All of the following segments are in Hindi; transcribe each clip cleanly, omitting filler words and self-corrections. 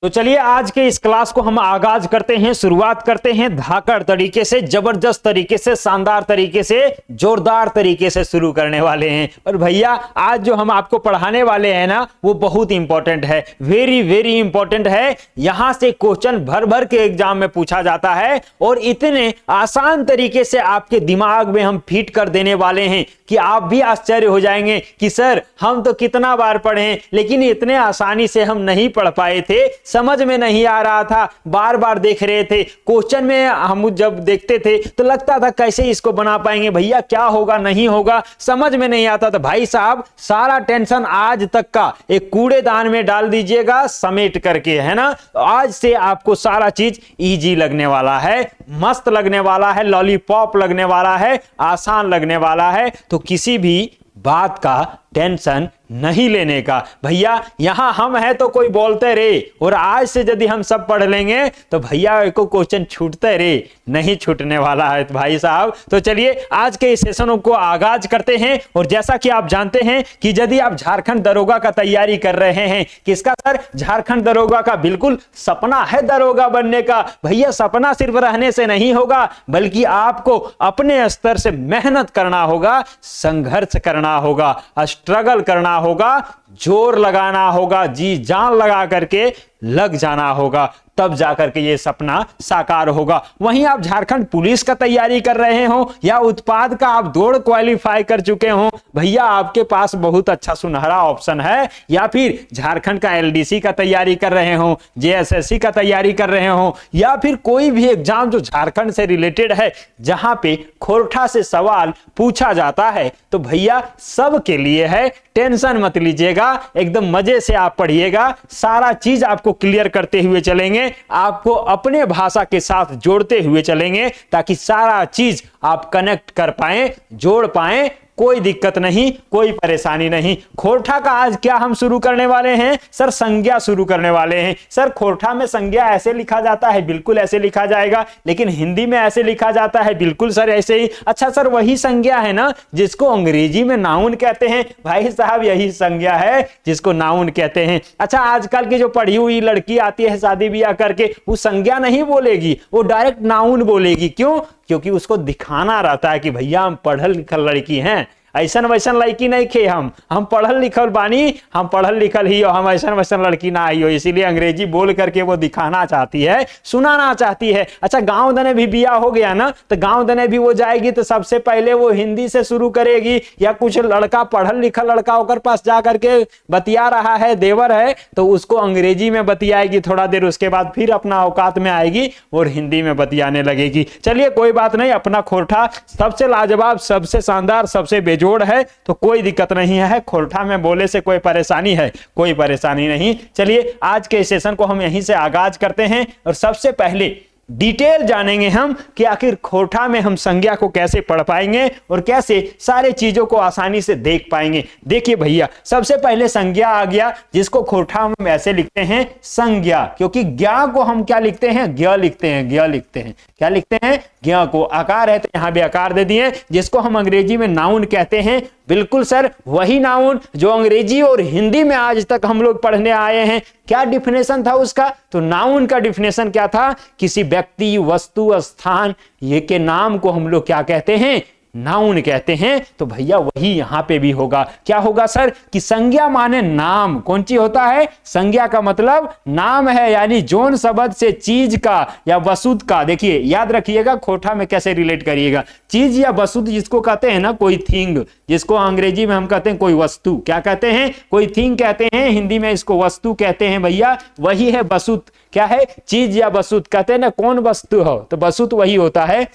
तो चलिए आज के इस क्लास को हम आगाज करते हैं, शुरुआत करते हैं धाकड़ तरीके से, जबरदस्त तरीके से, शानदार तरीके से, जोरदार तरीके से शुरू करने वाले हैं। और भैया आज जो हम आपको पढ़ाने वाले हैं ना, वो बहुत इंपॉर्टेंट है, वेरी वेरी इंपॉर्टेंट है। यहां से क्वेश्चन भर भर के एग्जाम में पूछा जाता है और इतने आसान तरीके से आपके दिमाग में हम फिट कर देने वाले हैं कि आप भी आश्चर्य हो जाएंगे कि सर हम तो कितना बार पढ़े लेकिन इतने आसानी से हम नहीं पढ़ पाए थे, समझ में नहीं आ रहा था, बार बार देख रहे थे क्वेश्चन में। हम जब देखते थे तो लगता था कैसे इसको बना पाएंगे भैया, क्या होगा नहीं होगा, समझ में नहीं आता था। भाई साहब सारा टेंशन आज तक का एक कूड़ेदान में डाल दीजिएगा समेट करके, है ना। आज से आपको सारा चीज इजी लगने वाला है, मस्त लगने वाला है, लॉलीपॉप लगने वाला है, आसान लगने वाला है। तो किसी भी बात का टेंशन नहीं लेने का भैया। यहां हम हैं तो कोई बोलते रहे, और आज से यदि हम सब पढ़ लेंगे तो भैया को क्वेश्चन छूटते रहे, नहीं छूटने वाला है भाई साहब। तो चलिए आज के इस सेशन को आगाज करते हैं। और जैसा कि आप जानते हैं कि यदि आप झारखंड दरोगा का तैयारी कर रहे हैं, किसका सर, झारखंड दरोगा का, बिल्कुल सपना है दरोगा बनने का। भैया सपना सिर्फ रहने से नहीं होगा, बल्कि आपको अपने स्तर से मेहनत करना होगा, संघर्ष करना होगा, स्ट्रगल करना होगा, जोर लगाना होगा, जी जान लगा करके लग जाना होगा, तब जाकर के ये सपना साकार होगा। वहीं आप झारखंड पुलिस का तैयारी कर रहे हो या उत्पाद का आप दौड़ क्वालिफाई कर चुके हो, भैया आपके पास बहुत अच्छा सुनहरा ऑप्शन है। या फिर झारखंड का एलडीसी का तैयारी कर रहे हो, जेएसएससी का तैयारी कर रहे हो, या फिर कोई भी एग्जाम जो झारखंड से रिलेटेड है, जहां पे खोरठा से सवाल पूछा जाता है, तो भैया सबके लिए है। टेंशन मत लीजिएगा, एकदम मजे से आप पढ़िएगा, सारा चीज आपको क्लियर करते हुए चलेंगे, आपको अपने भाषा के साथ जोड़ते हुए चलेंगे, ताकि सारा चीज आप कनेक्ट कर पाए, जोड़ पाए। कोई दिक्कत नहीं, कोई परेशानी नहीं। खोरठा का आज क्या हम शुरू करने वाले हैं सर, संज्ञा शुरू करने वाले हैं। सर खोरठा में संज्ञा ऐसे लिखा जाता है, बिल्कुल ऐसे लिखा जाएगा, लेकिन हिंदी में ऐसे लिखा जाता है, बिल्कुल सर ऐसे ही। अच्छा सर वही संज्ञा है ना जिसको अंग्रेजी में नाउन कहते हैं, भाई साहब यही संज्ञा है जिसको नाउन कहते हैं। अच्छा आजकल की जो पढ़ी हुई लड़की आती है शादी ब्याह करके, वो संज्ञा नहीं बोलेगी, वो डायरेक्ट नाउन बोलेगी। क्यों? क्योंकि उसको दिखाना रहता है कि भैया हम पढ़ल लिखल लड़की हैं, ऐसन वैसन लड़की नहीं खे, हम पढ़ल लिखल बानी, हम पढ़ल लिखल ही हो, हम ऐसन वैसन लड़की ना आई हो। इसीलिए अंग्रेजी बोल करके वो दिखाना चाहती है, सुनाना चाहती है। अच्छा गांव दने भी बिया हो गया ना, तो गांव दने भी वो जाएगी तो सबसे पहले वो हिंदी से शुरू करेगी, या कुछ लड़का पढ़ल लिखल लड़का होकर पास जा करके बतिया रहा है, देवर है, तो उसको अंग्रेजी में बतियाएगी थोड़ा देर, उसके बाद फिर अपना औकात में आएगी और हिंदी में बतियाने लगेगी। चलिए कोई बात नहीं, अपना खोरठा सबसे लाजवाब, सबसे शानदार, सबसे बेजोड़ है, तो कोई दिक्कत नहीं है। खोरठा में बोले से कोई परेशानी है? कोई परेशानी नहीं। चलिए आज के सेशन को हम यहीं से आगाज करते हैं और सबसे पहले डिटेल जानेंगे हम कि आखिर खोरठा में हम संज्ञा को कैसे पढ़ पाएंगे और कैसे सारे चीजों को आसानी से देख पाएंगे। देखिए भैया सबसे पहले संज्ञा आ गया, जिसको खोरठा में ऐसे लिखते हैं संज्ञा, क्योंकि ज्ञा को हम क्या लिखते हैं, ज्ञ लिखते हैं, ज्ञ लिखते हैं, क्या लिखते हैं, ज्ञ को। आकार है तो यहां भी आकार दे दिए, जिसको हम अंग्रेजी में नाउन कहते हैं। बिल्कुल सर वही नाउन जो अंग्रेजी और हिंदी में आज तक हम लोग पढ़ने आए हैं। क्या डिफिनेशन था उसका? तो नाउन का डिफिनेशन क्या था? किसी व्यक्ति, वस्तु, स्थान ये के नाम को हम लोग क्या कहते हैं, नाउन कहते हैं। तो भैया वही यहां पे भी होगा। क्या होगा सर? कि संज्ञा माने नाम। कौन चीज होता है? संज्ञा का मतलब नाम है, यानी जोन शब्द से चीज का या वस्तु का। देखिए याद रखिएगा खोरठा में कैसे रिलेट करिएगा। चीज या वस्तु जिसको कहते हैं ना, कोई थिंग, जिसको अंग्रेजी में हम कहते हैं कोई वस्तु, क्या कहते हैं, कोई थिंग कहते हैं, हिंदी में इसको वस्तु कहते हैं भैया। वही है वस्तु। क्या है? चीज या वस्तु। कहते हैं ना कौन वस्तु हो, तो वस्तु वही होता है।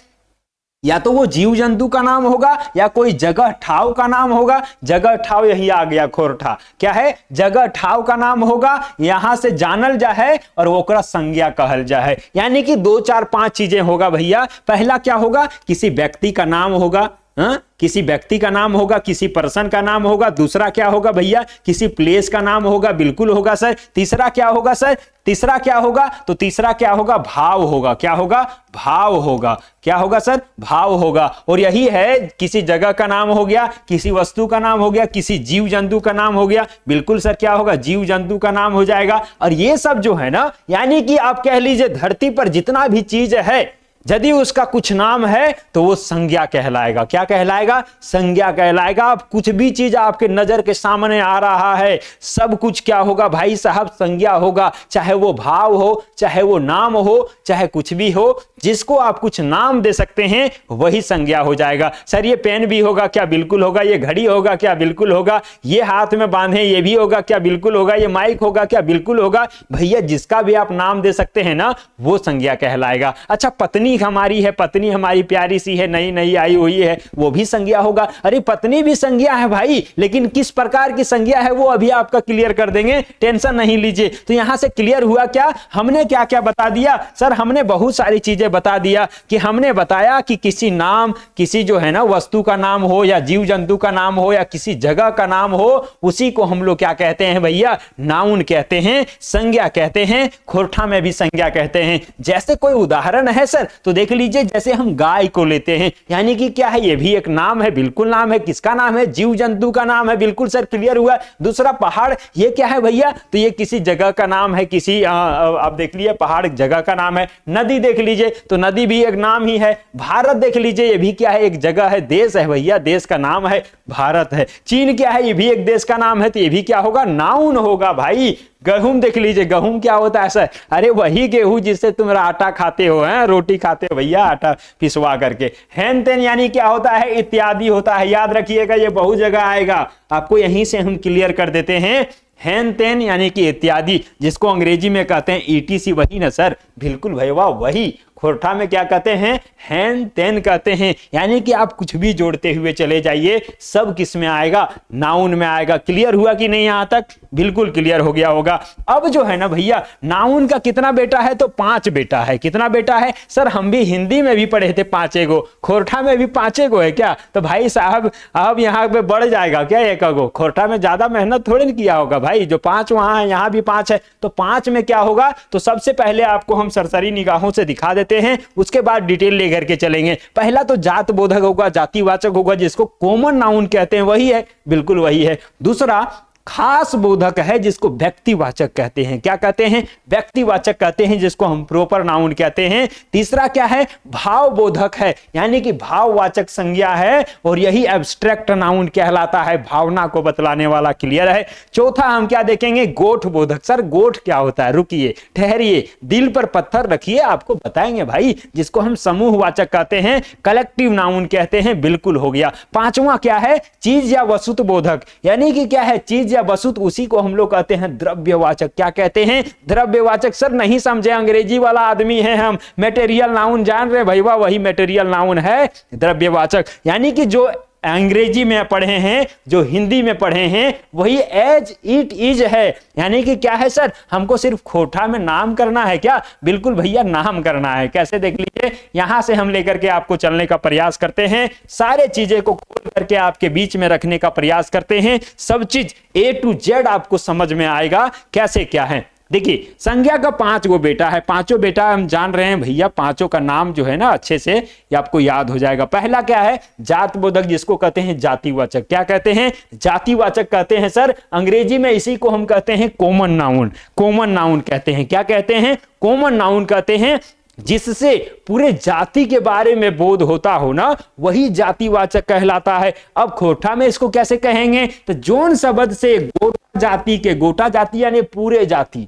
या तो वो जीव जंतु का नाम होगा या कोई जगह ठाव का नाम होगा। जगह ठाव यही आ गया खोरठा। क्या है? जगह ठाव का नाम होगा, यहां से जानल जाए और ओकरा संज्ञा कहल जाए। यानी कि 2 4 5 चीजें होगा भैया। पहला क्या होगा? किसी व्यक्ति का नाम होगा, किसी व्यक्ति का नाम होगा, किसी पर्सन का नाम होगा। दूसरा क्या होगा भैया, किसी प्लेस का नाम होगा, बिल्कुल होगा सर। तीसरा क्या होगा सर, तीसरा क्या होगा, तो तीसरा क्या होगा, भाव होगा। क्या होगा, भाव होगा। क्या होगा सर, भाव होगा। और यही है, किसी जगह का नाम हो गया, किसी वस्तु का नाम हो गया, किसी जीव जंतु का नाम हो गया, बिल्कुल सर क्या होगा, जीव जंतु का नाम हो जाएगा। और ये सब जो है ना, यानी कि आप कह लीजिए धरती पर जितना भी चीज है, यदि उसका कुछ नाम है तो वो संज्ञा कहलाएगा। क्या कहलाएगा, संज्ञा कहलाएगा। अब कुछ भी चीज आपके नजर के सामने आ रहा है, सब कुछ क्या होगा भाई साहब, संज्ञा होगा। चाहे वो भाव हो, चाहे वो नाम हो, चाहे कुछ भी हो, जिसको आप कुछ नाम दे सकते हैं वही संज्ञा हो जाएगा। सर ये पेन भी होगा क्या, बिल्कुल होगा। ये घड़ी होगा क्या, बिल्कुल होगा। ये हाथ में बांधे ये भी होगा क्या, बिल्कुल होगा। ये माइक होगा क्या, बिल्कुल होगा। भैया जिसका भी आप नाम दे सकते हैं ना, वो संज्ञा कहलाएगा। अच्छा पत्नी हमारी है, पत्नी हमारी प्यारी सी है, नई नई आई हुई है, वो भी संज्ञा होगा। अरे पत्नी भी संज्ञा है भाई, लेकिन किस प्रकार की संज्ञा है वो अभी आपका क्लियर कर देंगे, टेंशन नहीं लीजिए। तो यहां से क्लियर हुआ क्या, हमने क्या क्या बता दिया सर, हमने बहुत सारी चीजें बता दिया। कि हमने बताया कि किसी नाम, किसी जो है ना वस्तु का नाम हो, या जीव जंतु का नाम हो, या किसी जगह का नाम हो, उसी को हम लोग क्या कहते हैं भैया, नाउन कहते हैं, संज्ञा कहते हैं। खोरठा में भी संज्ञा कहते हैं। जैसे कोई उदाहरण है सर, तो देख लीजिए, जैसे हम गाय को लेते हैं, यानी कि क्या है, ये भी एक नाम है, बिल्कुल नाम है। किसका नाम है, जीव जंतु का नाम है, बिल्कुल सर क्लियर हुआ। दूसरा पहाड़, ये क्या है भैया, तो ये किसी जगह का नाम है, किसी आप देख लीजिए पहाड़ जगह का नाम है। नदी देख लीजिए, तो नदी भी एक नाम ही है। भारत देख लीजिए, ये भी क्या है, एक जगह है, देश है भैया, देश का नाम है भारत है। चीन क्या है, ये भी एक देश का नाम है, तो ये भी क्या होगा, नाउन होगा भाई। गेहूं देख लीजिए, गेहूं क्या होता है सर, अरे वही गेहूं जिससे तुम आटा खाते हो, हैं रोटी खाते हो भैया, आटा पिसवा करके। हेन तेन यानी क्या होता है, इत्यादि होता है। याद रखिएगा, ये बहुत जगह आएगा, आपको यहीं से हम क्लियर कर देते हैं। हेन तेन यानी कि इत्यादि, जिसको अंग्रेजी में कहते हैं ईटीसी, वही ना सर, बिल्कुल भैया वही। खोरठा में क्या कहते हैं, हेन तेन कहते हैं। यानी कि आप कुछ भी जोड़ते हुए चले जाइए, सब किस में आएगा, नाउन में आएगा। क्लियर हुआ कि नहीं, यहां तक बिल्कुल क्लियर हो गया होगा। अब जो है ना भैया, नाउन का कितना बेटा है, तो 5 बेटा है। कितना बेटा है सर, हम भी हिंदी में भी पढ़े थे 5 गो, खोरठा में भी 5 गो है क्या, तो भाई साहब अब यहाँ पे बढ़ जाएगा क्या 1 गो। खोरठा में ज्यादा मेहनत थोड़ी नहीं किया होगा भाई, जो 5 वहां है यहाँ भी 5 है, तो 5 में क्या होगा, तो सबसे पहले आपको हम सरसरी निगाहों से दिखा देते हैं, उसके बाद डिटेल लेकर के चलेंगे। पहला तो जात बोधक होगा, जातिवाचक होगा, जिसको कॉमन नाउन कहते हैं, वही है, बिल्कुल वही है। दूसरा खास बोधक है, जिसको व्यक्तिवाचक कहते हैं। क्या कहते हैं, व्यक्तिवाचक कहते हैं, जिसको हम प्रॉपर नाउन कहते हैं। तीसरा क्या है, भाव बोधक है, यानी कि भाववाचक संज्ञा है, और यही एब्स्ट्रैक्ट नाउन कहलाता है, भावना को बतलाने वाला। क्लियर है। चौथा हम क्या देखेंगे, गोठ बोधक। सर गोठ क्या होता है, रुकिए ठहरिए, दिल पर पत्थर रखिए, आपको बताएंगे भाई, जिसको हम समूहवाचक कहते हैं, कलेक्टिव नाउन कहते हैं, बिल्कुल हो गया। पांचवा क्या है, चीज या वस्तु बोधक, यानी कि क्या है, चीज या वस्तु, उसी को हम लोग कहते हैं द्रव्यवाचक। क्या कहते हैं, द्रव्यवाचक। सर नहीं समझे, अंग्रेजी वाला आदमी है हम, मटेरियल नाउन जान रहे भैया, वही मटेरियल नाउन है द्रव्यवाचक। यानी कि जो अंग्रेजी में पढ़े हैं, जो हिंदी में पढ़े हैं, वही एज इट इज है। यानी कि क्या है सर, हमको सिर्फ खोरठा में नाम करना है क्या, बिल्कुल भैया नाम करना है। कैसे देख लीजिए, यहां से हम लेकर के आपको चलने का प्रयास करते हैं, सारे चीजें को खोल करके आपके बीच में रखने का प्रयास करते हैं, सब चीज A to Z आपको समझ में आएगा कैसे क्या है। देखिए संज्ञा का 5 गो बेटा है, 5 बेटा हम जान रहे हैं भैया, 5 का नाम जो है ना अच्छे से ये आपको याद हो जाएगा। पहला क्या है, जात बोधक, जिसको कहते हैं जातिवाचक। क्या कहते हैं, जातिवाचक कहते हैं सर, अंग्रेजी में इसी को हम कहते हैं कॉमन नाउन। कॉमन नाउन कहते हैं, क्या कहते हैं, कॉमन नाउन कहते हैं, जिससे पूरे जाति के बारे में बोध होता हो ना, वही जातिवाचक कहलाता है। अब खोरठा में इसको कैसे कहेंगे, तो जोन शब्द से गोटा जाति के, गोटा जाति यानी पूरे जाति,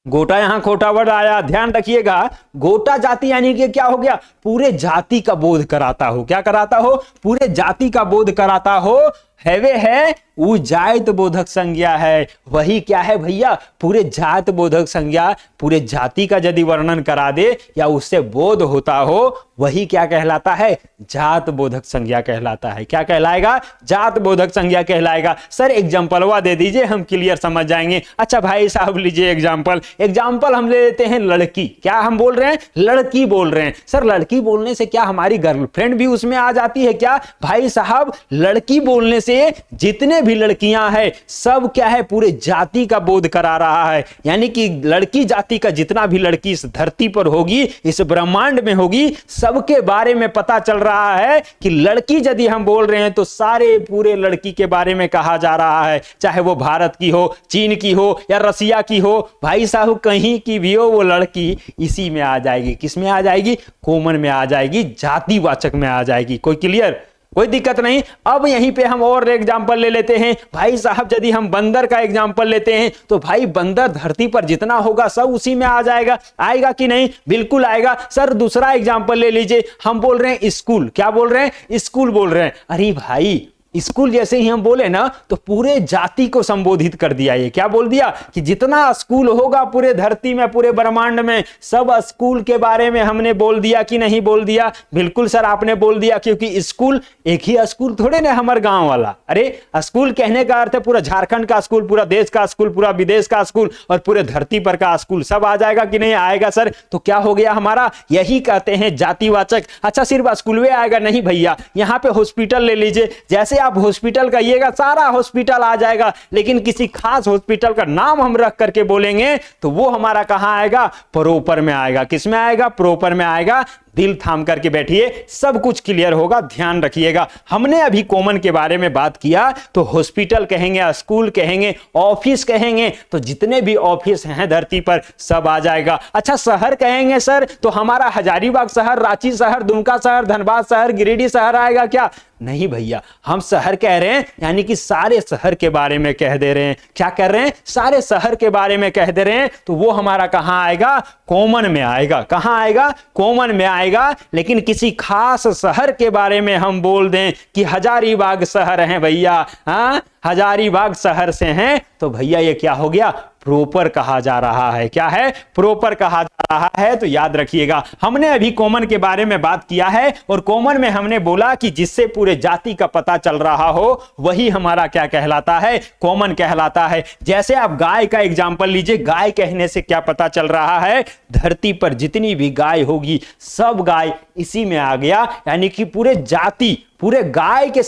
गोटा यहां खोटा वर्ड आया, ध्यान रखिएगा, गोटा जाति यानी कि क्या हो गया, पूरे जाति का बोध कराता हो। क्या कराता हो, पूरे जाति का बोध कराता हो। हैवे है वो जात बोधक संज्ञा है। वही क्या है भैया, पूरे जात बोधक संज्ञा, पूरे जाति का यदि वर्णन करा दे या उससे बोध होता हो, वही क्या कहलाता है, जात बोधक संज्ञा कहलाता है। क्या कहलाएगा, जात बोधक संज्ञा कहलाएगा। सर एग्जाम्पलवा दे दीजिए, हम क्लियर समझ जाएंगे। अच्छा भाई साहब लीजिए एग्जाम्पल हम ले लेते हैं लड़की। क्या हम बोल रहे हैं, लड़की बोल रहे हैं। सर लड़की बोलने से क्या हमारी गर्लफ्रेंड भी उसमें आ जाती है क्या? भाई साहब लड़की बोलने से जितने भी लड़कियां हैं सब क्या है, पूरे जाति का बोध करा रहा है। यानी कि लड़की जाति का जितना भी लड़की इस धरती पर होगी, इस ब्रह्मांड में होगी, सबके बारे में पता चल रहा है कि लड़की यदि हम बोल रहे हैं तो सारे पूरे लड़की के बारे में कहा जा रहा है। चाहे वो भारत की हो, चीन की हो या रसिया की हो, भाई साहब कहीं की भी हो, वो लड़की इसी में आ जाएगी। किस में आ जाएगी, कॉमन में आ जाएगी, जातिवाचक में आ जाएगी। कोई क्लियर, कोई दिक्कत नहीं। अब यहीं पे हम और एग्जाम्पल ले लेते हैं। भाई साहब यदि हम बंदर का एग्जाम्पल लेते हैं तो भाई बंदर धरती पर जितना होगा सब उसी में आ जाएगा। आएगा कि नहीं, बिल्कुल आएगा। सर दूसरा एग्जाम्पल ले लीजिए, हम बोल रहे हैं स्कूल। क्या बोल रहे हैं, स्कूल बोल रहे हैं। अरे भाई स्कूल जैसे ही हम बोले ना तो पूरे जाति को संबोधित कर दिया। ये क्या बोल दिया कि जितना स्कूल होगा पूरे धरती में, पूरे ब्रह्मांड में, सब स्कूल के बारे में हमने बोल दिया कि नहीं बोल दिया? बिल्कुल सर आपने बोल दिया, क्योंकि स्कूल एक ही स्कूल थोड़े ना हमारे गांव वाला। अरे स्कूल कहने का अर्थ है पूरा झारखंड का स्कूल, पूरा देश का स्कूल, पूरा विदेश का स्कूल और पूरे धरती पर का स्कूल, सब आ जाएगा कि नहीं आएगा सर? तो क्या हो गया हमारा, यही कहते हैं जातिवाचक। अच्छा सिर्फ स्कूल में आएगा नहीं भैया, यहाँ पे हॉस्पिटल ले लीजिए। जैसे आप हॉस्पिटल कहिएगा सारा हॉस्पिटल आ जाएगा, लेकिन किसी खास हॉस्पिटल का नाम हम रख करके बोलेंगे तो वो हमारा कहां आएगा, प्रॉपर में आएगा। किस में आएगा, प्रॉपर में आएगा। दिल थाम करके बैठिए, सब कुछ क्लियर होगा, ध्यान रखिएगा। हमने अभी कॉमन के बारे में बात किया तो हॉस्पिटल कहेंगे, स्कूल कहेंगे, ऑफिस कहेंगे तो जितने भी ऑफिस हैं धरती पर सब आ जाएगा। अच्छा शहर कहेंगे सर तो हमारा हजारीबाग शहर, रांची शहर, दुमका शहर, धनबाद शहर, गिरिडीह शहर आएगा क्या? नहीं भैया, हम शहर कह रहे हैं, यानी कि सारे शहर के बारे में कह दे रहे हैं। क्या कर रहे हैं, सारे शहर के बारे में कह दे रहे हैं। तो वो हमारा कहां आएगा, कॉमन में आएगा। कहां आएगा, कॉमन में आएगा। लेकिन किसी खास शहर के बारे में हम बोल दें कि हजारीबाग शहर है भैया, हाँ हजारीबाग शहर से हैं, तो भैया ये क्या हो गया, प्रॉपर कहा जा रहा है। क्या है, प्रॉपर कहा जा रहा है। तो याद रखिएगा, हमने अभी कॉमन के बारे में बात किया है और कॉमन में हमने बोला कि जिससे पूरे जाति का पता चल रहा हो वही हमारा क्या कहलाता है, कॉमन कहलाता है। जैसे आप गाय का एग्जाम्पल लीजिए, गाय कहने से क्या पता चल रहा है, धरती पर जितनी भी गाय होगी सब गाय इसी में आ गया। यानी कि पूरे जाति, पूरे गाय के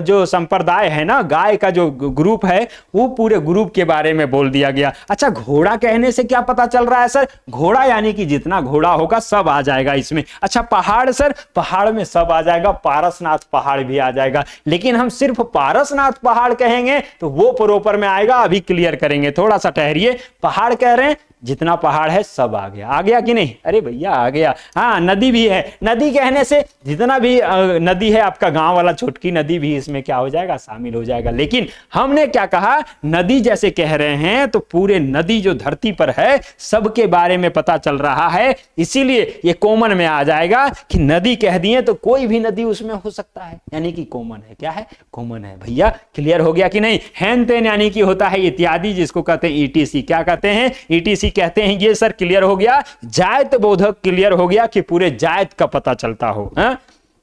जो संप्रदाय है ना, गाय का जो ग्रुप है वो पूरे ग्रुप के बारे में बोल दिया गया। अच्छा घोड़ा कहने से क्या पता चल रहा है सर, घोड़ा यानी कि जितना घोड़ा होगा सब आ जाएगा इसमें। अच्छा पहाड़ सर, पहाड़ में सब आ जाएगा, पारसनाथ पहाड़ भी आ जाएगा। लेकिन हम सिर्फ पारसनाथ पहाड़ कहेंगे तो वो प्रॉपर में आएगा, अभी क्लियर करेंगे, थोड़ा सा ठहरिए। पहाड़ कह रहे हैं, जितना पहाड़ है सब आ गया। आ गया कि नहीं, अरे भैया आ गया। हाँ नदी भी है, नदी कहने से जितना भी नदी है, आपका गांव वाला छोटकी नदी भी इसमें क्या हो जाएगा, शामिल हो जाएगा। लेकिन हमने क्या कहा, नदी जैसे कह रहे हैं तो पूरे नदी जो धरती पर है सबके बारे में पता चल रहा है, इसीलिए ये कॉमन में आ जाएगा कि नदी कह दिए तो कोई भी नदी उसमें हो सकता है, यानी कि कॉमन है। क्या है, कॉमन है। भैया क्लियर हो गया कि नहीं। हैन तेन यानी कि होता है इत्यादि, जिसको कहते हैं ईटीसी। क्या कहते हैं, ईटीसी कहते हैं। ये सर क्लियर हो गया, जायत बोधक क्लियर हो गया कि पूरे जायत का पता चलता हो।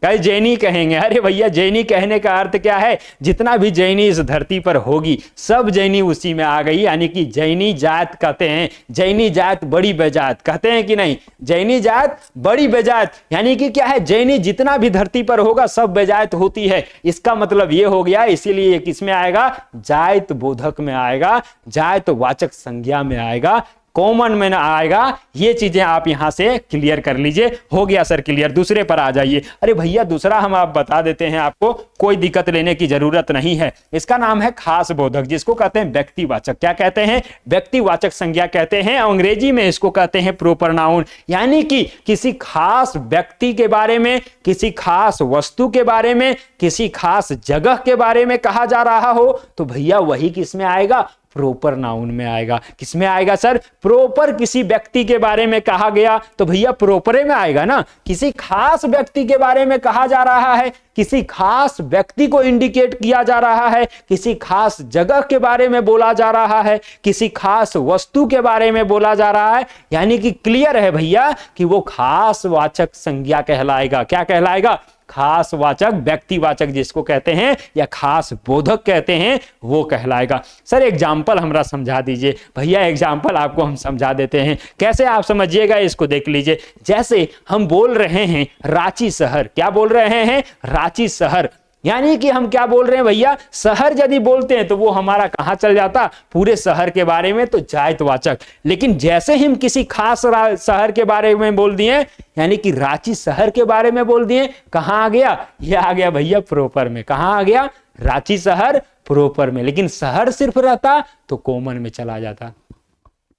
कई जैनी कहेंगे, अरे भैया जैनी कहने का अर्थ क्या है, जितना भी जैनी इस धरती पर होगी सब जैनी उसी में आ गई। यानी कि जैनी जात कहते हैं, जैनी जात बड़ी बेजात कहते हैं कि नहीं, जैनी जात बड़ी बेजात। यानी कि क्या है, जैनी जितना भी धरती पर होगा सब बेजात होती है। इसका मतलब ये हो गया, इसीलिए किस में आएगा, जायत बोधक में आएगा, जायत वाचक संज्ञा में आएगा, कॉमन में ना आएगा। ये चीजें आप यहां से क्लियर कर लीजिए। हो गया सर क्लियर, दूसरे पर आ जाइए। अरे भैया दूसरा हम आप बता देते हैं, आपको कोई दिक्कत लेने की जरूरत नहीं है। इसका नाम है खास बोधक, जिसको कहते हैं व्यक्तिवाचक। क्या कहते हैं, व्यक्तिवाचक संज्ञा कहते हैं। अंग्रेजी में इसको कहते हैं प्रोपर नाउन। यानी कि किसी खास व्यक्ति के बारे में, किसी खास वस्तु के बारे में, किसी खास जगह के बारे में कहा जा रहा हो तो भैया वही किस में आएगा, प्रोपर नाउन में आएगा। किसमें आएगा सर? प्रोपर किसी व्यक्ति के बारे में कहा गया तो भैया प्रोपरे में आएगा ना। किसी खास व्यक्ति के बारे में कहा जा रहा है, किसी खास व्यक्ति को इंडिकेट किया जा रहा है, किसी खास जगह के बारे में बोला जा रहा है, किसी खास वस्तु के बारे में बोला जा रहा है, यानी कि क्लियर है भैया कि वो खास वाचक संज्ञा कहलाएगा। क्या कहलाएगा? खास वाचक, व्यक्तिवाचक जिसको कहते हैं या खास बोधक कहते हैं, वो कहलाएगा। सर एग्जाम्पल हमरा समझा दीजिए। भैया एग्जाम्पल आपको हम समझा देते हैं, कैसे आप समझिएगा इसको देख लीजिए। जैसे हम बोल रहे हैं रांची शहर, क्या बोल रहे हैं? रांची शहर, यानी कि हम क्या बोल रहे हैं भैया? शहर यदि बोलते हैं तो वो हमारा कहां चल जाता? पूरे शहर के बारे में, तो जायतवाचक। लेकिन जैसे हम किसी खास शहर के बारे में बोल दिए, यानी कि रांची शहर के बारे में बोल दिए, कहां आ गया? ये आ गया भैया प्रोपर में। कहां आ गया? रांची शहर प्रोपर में। लेकिन शहर सिर्फ रहता तो कॉमन में चला जाता।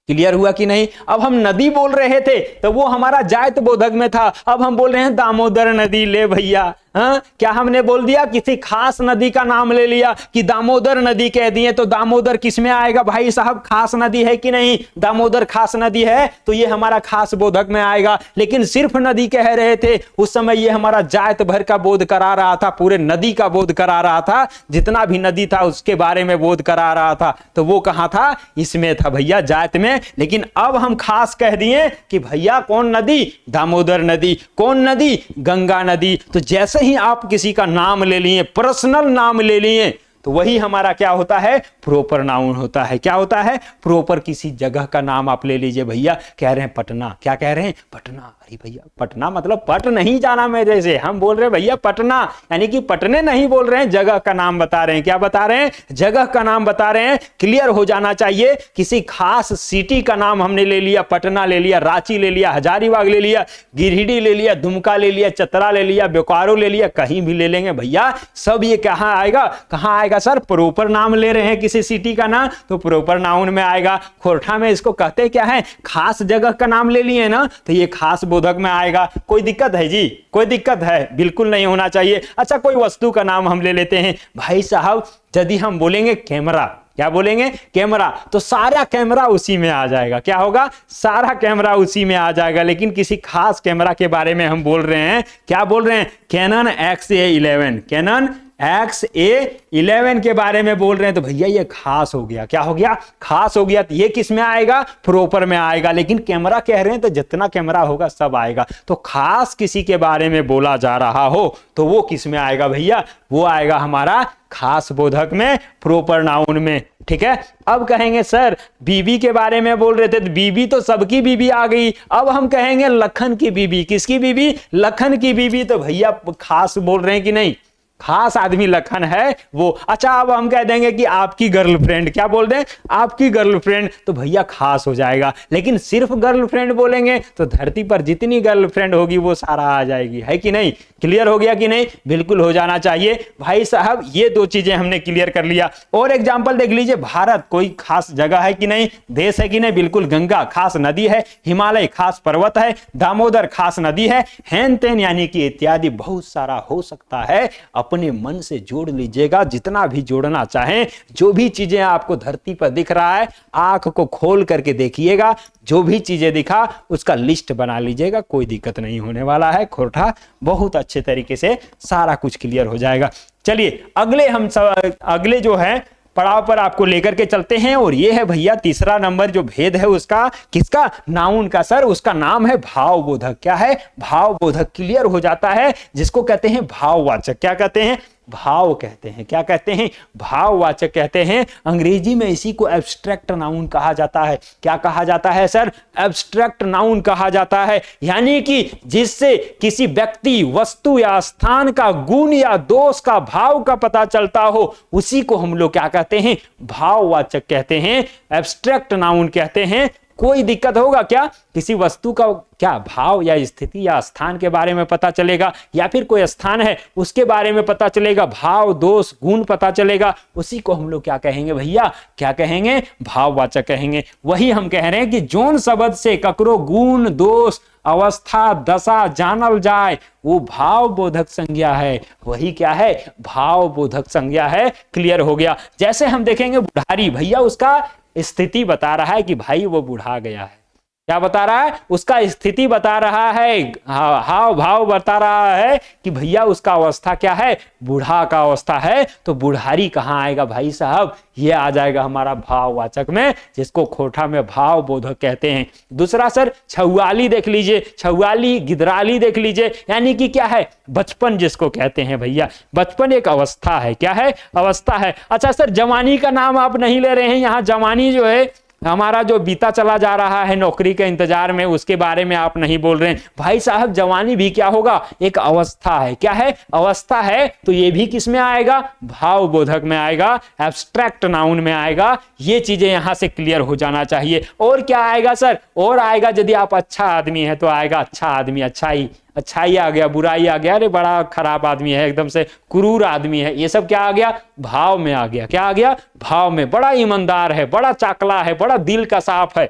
क्लियर हुआ कि नहीं? अब हम नदी बोल रहे थे तो वो हमारा जायत बोधक में था। अब हम बोल रहे हैं दामोदर नदी, ले भैया, हाँ क्या हमने बोल दिया? किसी खास नदी का नाम ले लिया कि दामोदर नदी कह दिए, तो दामोदर किस में आएगा भाई साहब? खास नदी है कि नहीं? दामोदर खास नदी है तो ये हमारा खास बोधक में आएगा। लेकिन सिर्फ नदी कह रहे थे उस समय, ये हमारा जायत भर का बोध करा रहा था, पूरे नदी का बोध करा रहा था, जितना भी नदी था उसके बारे में बोध करा रहा था। तो वो कहां था? इसमें था भैया, जायत में। लेकिन अब हम खास कह दिए कि भैया कौन नदी? दामोदर नदी। कौन नदी? गंगा नदी। तो जैसे ही आप किसी का नाम ले लिए, पर्सनल नाम ले लिए, तो वही हमारा क्या होता है? प्रोपर नाउन होता है। क्या होता है? प्रोपर। किसी जगह का नाम आप ले लीजिए भैया, कह रहे हैं पटना, क्या कह रहे हैं? पटना। अरे भैया पटना मतलब पट नहीं जाना में, जैसे हम बोल रहे हैं भैया पटना, यानी कि पटने नहीं बोल रहे हैं, जगह का नाम बता रहे हैं। क्या बता रहे हैं? जगह का नाम बता रहे हैं। क्लियर हो जाना चाहिए। किसी खास सिटी का नाम हमने ले लिया, पटना ले लिया, रांची ले लिया, हजारीबाग ले लिया, गिरिडीह ले लिया, दुमका ले लिया, चतरा ले लिया, बोकारो ले लिया, कहीं भी ले लेंगे भैया, सब ये कहां आएगा? कहां आएगा सर? प्रोपर नाम ले रहे हैं किसी सिटी का नाम, तो प्रोपर नाउन में आएगा। खोरठा में इसको कहते क्या है? खास जगह का नाम ले लिए ना, तो ये खास बोधक में आएगा। कोई दिक्कत है जी? कोई दिक्कत है? बिल्कुल नहीं होना चाहिए। अच्छा कोई वस्तु का नाम हम ले लेते हैं भाई साहब, यदि हम बोलेंगे कैमरा, क्या बोलेंगे? कैमरा, तो सारा कैमरा उसी में आ जाएगा। क्या होगा? सारा कैमरा उसी में आ जाएगा। लेकिन किसी खास कैमरा के बारे में हम बोल रहे हैं, क्या बोल रहे हैं? कैनन XA11, कैनन XA11 के बारे में बोल रहे हैं, तो भैया ये खास हो गया। क्या हो गया? खास हो गया। तो ये किस में आएगा? प्रोपर में आएगा। लेकिन कैमरा कह रहे हैं तो जितना कैमरा होगा सब आएगा। तो खास किसी के बारे में बोला जा रहा हो तो वो किस में आएगा भैया? वो आएगा हमारा खास बोधक में, प्रोपर नाउन में। ठीक है। अब कहेंगे सर बीबी के बारे में बोल रहे थे, तो बीबी तो सबकी बीबी आ गई। अब हम कहेंगे लखन की बीबी। किसकी बीबी? लखन की बीबी। तो भैया खास बोल रहे हैं कि नहीं? खास आदमी लखन है वो। अच्छा अब हम कह देंगे कि आपकी गर्लफ्रेंड, क्या बोल रहे हैं? आपकी गर्लफ्रेंड, तो भैया खास हो जाएगा। लेकिन सिर्फ गर्लफ्रेंड बोलेंगे तो धरती पर जितनी गर्लफ्रेंड होगी वो सारा आ जाएगी, है कि नहीं? क्लियर हो गया कि नहीं? बिल्कुल हो जाना चाहिए भाई साहब। ये दो चीजें हमने क्लियर कर लिया। और एग्जाम्पल देख लीजिए, भारत कोई खास जगह है कि नहीं? देश है कि नहीं? बिल्कुल। गंगा खास नदी है, हिमालय खास पर्वत है, दामोदर खास नदी है, हेन तेन यानी कि इत्यादि बहुत सारा हो सकता है। अपने मन से जोड़ लीजिएगा, जितना भी जोड़ना चाहें। जो भी चीजें आपको धरती पर दिख रहा है, आंख को खोल करके देखिएगा, जो भी चीजें दिखा उसका लिस्ट बना लीजिएगा, कोई दिक्कत नहीं होने वाला है। खोरठा बहुत अच्छे तरीके से सारा कुछ क्लियर हो जाएगा। चलिए अगले जो है पड़ाव पर आपको लेकर के चलते हैं, और ये है भैया तीसरा नंबर जो भेद है उसका, किसका? नाउन का सर। उसका नाम है भावबोधक। क्या है? भावबोधक। क्लियर हो जाता है, जिसको कहते हैं भाववाचक। क्या कहते हैं? भाव कहते हैं। क्या कहते हैं? भाववाचक कहते हैं। अंग्रेजी में इसी को एब्स्ट्रैक्ट नाउन कहा जाता है। क्या कहा जाता है सर? एब्स्ट्रैक्ट नाउन कहा जाता है। यानी कि जिससे किसी व्यक्ति, वस्तु या स्थान का गुण या दोष का, भाव का पता चलता हो, उसी को हम लोग क्या कहते हैं? भाववाचक कहते हैं, एब्स्ट्रैक्ट नाउन कहते हैं। कोई दिक्कत होगा क्या? किसी वस्तु का क्या भाव या स्थिति या स्थान के बारे में पता चलेगा, या फिर कोई स्थान है उसके बारे में पता चलेगा, भाव दोष गुण पता चलेगा, उसी को हम लोग क्या कहेंगे भैया? क्या कहेंगे? भाववाचक कहेंगे। वही हम कह रहे हैं कि जोन शब्द से ककरो गुण दोष अवस्था दशा जानल जाए वो भाव बोधक संज्ञा है। वही क्या है? भाव बोधक संज्ञा है। क्लियर हो गया। जैसे हम देखेंगे बुढ़ारी, भैया उसका स्थिति बता रहा है कि भाई वो बुढ़ा गया है। क्या बता रहा है? उसका स्थिति बता रहा है, हाव भाव बता रहा है कि भैया उसका अवस्था क्या है? बूढ़ा का अवस्था है। तो बुढ़ारी कहाँ आएगा भाई साहब? ये आ जाएगा हमारा भाववाचक में, जिसको खोटा में भाव बोधक कहते हैं। दूसरा सर छुआली देख लीजिए, छुआली गिदराली देख लीजिए, यानी कि क्या है? बचपन जिसको कहते हैं भैया। बचपन एक अवस्था है। क्या है? अवस्था है। अच्छा सर जवानी का नाम आप नहीं ले रहे हैं, यहाँ जवानी जो है हमारा जो बीता चला जा रहा है नौकरी के इंतजार में, उसके बारे में आप नहीं बोल रहे हैं। भाई साहब जवानी भी क्या होगा? एक अवस्था है। क्या है? अवस्था है। तो ये भी किस में आएगा? भाव बोधक में आएगा, एब्स्ट्रैक्ट नाउन में आएगा। ये चीजें यहां से क्लियर हो जाना चाहिए। और क्या आएगा सर? और आएगा, यदि आप अच्छा आदमी है तो आएगा अच्छा आदमी, अच्छाई, अच्छाई आ गया, बुराई आ गया, अरे बड़ा खराब आदमी है, एकदम से क्रूर आदमी है, ये सब क्या आ गया? भाव में आ गया। क्या आ गया? भाव में। बड़ा ईमानदार है, बड़ा चाकला है, बड़ा दिल का साफ है,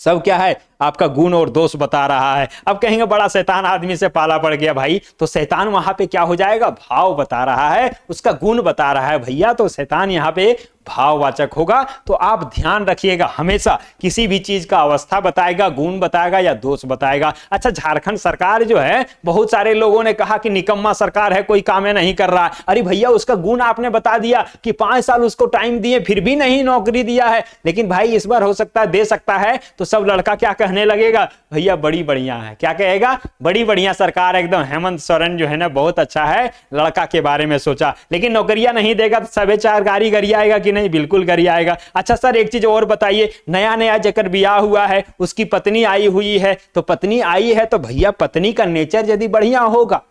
सब क्या है? आपका गुण और दोष बता रहा है। अब कहेंगे बड़ा शैतान आदमी से पाला पड़ गया भाई, तो शैतान वहां पे क्या हो जाएगा? भाव बता रहा है, उसका गुण बता रहा है भैया, तो शैतान यहाँ पे भाववाचक होगा। तो आप ध्यान रखिएगा, हमेशा किसी भी चीज का अवस्था बताएगा, गुण बताएगा या दोष बताएगा। अच्छा झारखंड सरकार जो है, बहुत सारे लोगों ने कहा कि निकम्मा सरकार है, कोई काम नहीं कर रहा है। अरे भैया उसका गुण आपने बता दिया कि 5 साल उसको टाइम दिए फिर भी नहीं नौकरी दिया है, लेकिन भाई इस बार हो सकता है दे सकता है। तो सब लड़का क्या कहने लगेगा? भैया बड़ी बढ़िया है। क्या कहेगा? बड़ी बढ़िया सरकार, एकदम हेमंत सोरेन जो है ना बहुत अच्छा है, लड़का के बारे में सोचा, लेकिन नौकरियां नहीं देगा तो सबे चार गाड़ी गरियाएगा कि नहीं? बिल्कुल गरियाएगा। अच्छा सर एक चीज और बताइए, नया नया जेकर ब्याह हुआ है, उसकी पत्नी आई हुई है, तो पत्नी आई है तो भैया पत्नी का नेचर यदि बढ़िया होगा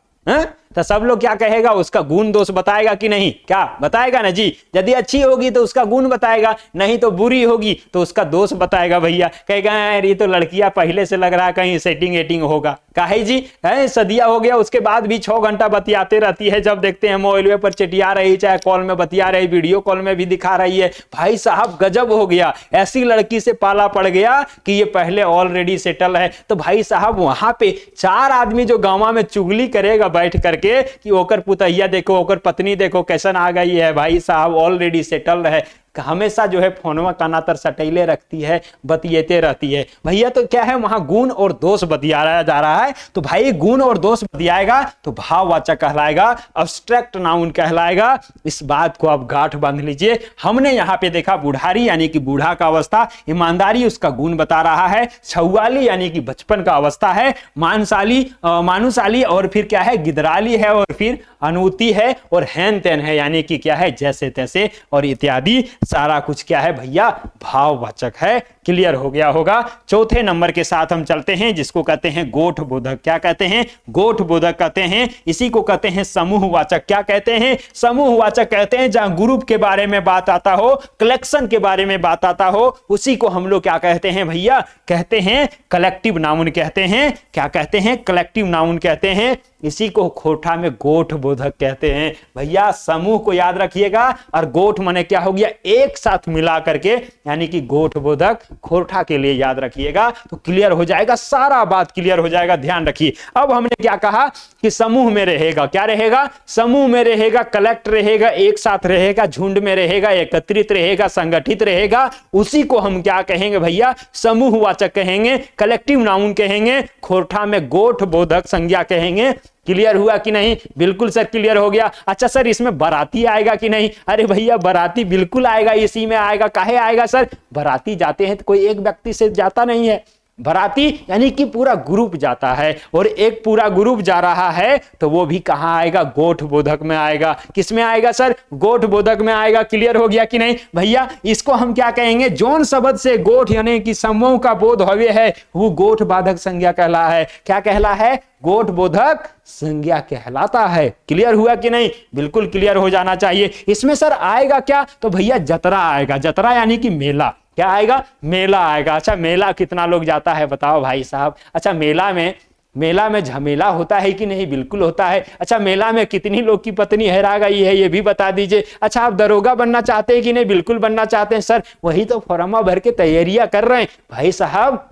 तो सब लोग क्या कहेगा? उसका गुण दोष बताएगा कि नहीं? क्या बताएगा ना जी? यदि अच्छी होगी तो उसका गुण बताएगा, नहीं तो बुरी होगी तो उसका दोष बताएगा। भैया कहेगा ये तो लड़कियां पहले से लग रहा है कहीं सेटिंग एटिंग होगा। काहे जी? सदिया हो गया, उसके बाद भी 6 घंटा बतियाते रहती है, जब देखते हैं मोबाइल पर चटिया रही, चाहे कॉल में बतिया रही, वीडियो कॉल में भी दिखा रही है। भाई साहब गजब हो गया, ऐसी लड़की से पाला पड़ गया कि ये पहले ऑलरेडी सेटल है। तो भाई साहब वहां पे 4 आदमी जो गांव में चुगली करेगा बैठ करके कि ओकर पुतैया देखो, ओकर पत्नी देखो कैसन आ गई है, भाई साहब ऑलरेडी सेटल है, हमेशा जो है फोनवा कानातर सटैले रखती है, बतिएते रहती है। भैया तो क्या है? वहां गुण और दोष बतियाया जा रहा है। तो भाई गुण और दोष बतियाएगा तो भाववाचक कहलाएगा, अब्स्ट्रैक्ट नाउन कहलाएगा। इस बात को आप गांठ बांध लीजिए। हमने यहाँ पे देखा बुढ़ारी यानी कि बूढ़ा का अवस्था, ईमानदारी उसका गुण बता रहा है, छुआली यानी कि बचपन का अवस्था है, मानुसाली और फिर क्या है? गिदराली है, और फिर अनुति है, और हैन तेन है यानी कि क्या है? जैसे तैसे और इत्यादि सारा कुछ क्या है भैया? भाववाचक है। क्लियर हो गया होगा। चौथे नंबर के साथ हम चलते हैं, जिसको कहते हैं गोठ बोधक। क्या कहते हैं? गोठ बोधक कहते हैं। इसी को कहते हैं समूहवाचक। क्या कहते हैं? समूहवाचक कहते हैं। जहां ग्रुप के बारे में बात आता हो, कलेक्शन के बारे में बात आता हो, उसी को हम लोग क्या कहते हैं भैया? कहते हैं कलेक्टिव नाउन कहते हैं। क्या कहते हैं? कलेक्टिव नाउन कहते हैं। इसी को खोटा में गोठ बोधक कहते हैं। भैया समूह को याद रखिएगा, और गोठ माने क्या हो गया? एक साथ मिला करके, यानी कि गोठ बोधक खोटा के लिए याद रखिएगा तो क्लियर हो जाएगा, सारा बात क्लियर हो जाएगा। ध्यान रखिए। अब हमने क्या कहा कि समूह में रहेगा। क्या रहेगा? समूह में रहेगा, कलेक्ट रहेगा, एक साथ रहेगा, झुंड में रहेगा, एकत्रित रहेगा, संगठित रहेगा। उसी को हम क्या कहेंगे भैया? समूहवाचक कहेंगे, कलेक्टिव नाउन कहेंगे, खोटा में गोठ बोधक संज्ञा कहेंगे। क्लियर हुआ कि नहीं? बिल्कुल सर क्लियर हो गया। अच्छा सर इसमें बाराती आएगा कि नहीं? अरे भैया बाराती बिल्कुल आएगा, इसी में आएगा। काहे आएगा सर? बाराती जाते हैं तो कोई एक व्यक्ति से जाता नहीं है, बाराती यानी कि पूरा ग्रुप जाता है, और एक पूरा ग्रुप जा रहा है तो वो भी कहां आएगा? गोठ बोधक में आएगा। किस में आएगा सर? गोठ बोधक में आएगा। क्लियर हो गया कि नहीं भैया? इसको हम क्या कहेंगे? जौन शब्द से गोठ यानी कि समूह का बोध हवे है, वो गोठ बाधक संज्ञा कहला है। क्या कहला है? गोठ बोधक संज्ञा कहलाता है। क्लियर हुआ कि नहीं? बिल्कुल क्लियर हो जाना चाहिए। इसमें सर आएगा क्या? तो भैया जतरा आएगा। जतरा यानी कि मेला। क्या आएगा? मेला आएगा। अच्छा मेला कितना लोग जाता है बताओ भाई साहब? अच्छा मेला में झमेला होता है कि नहीं? बिल्कुल होता है। अच्छा मेला में कितनी लोग की पत्नी हैरा गई है ये भी बता दीजिए। अच्छा आप दरोगा बनना चाहते हैं कि नहीं? बिल्कुल बनना चाहते हैं सर, वही तो फॉर्मा भर के तैयारियां कर रहे हैं भाई साहब।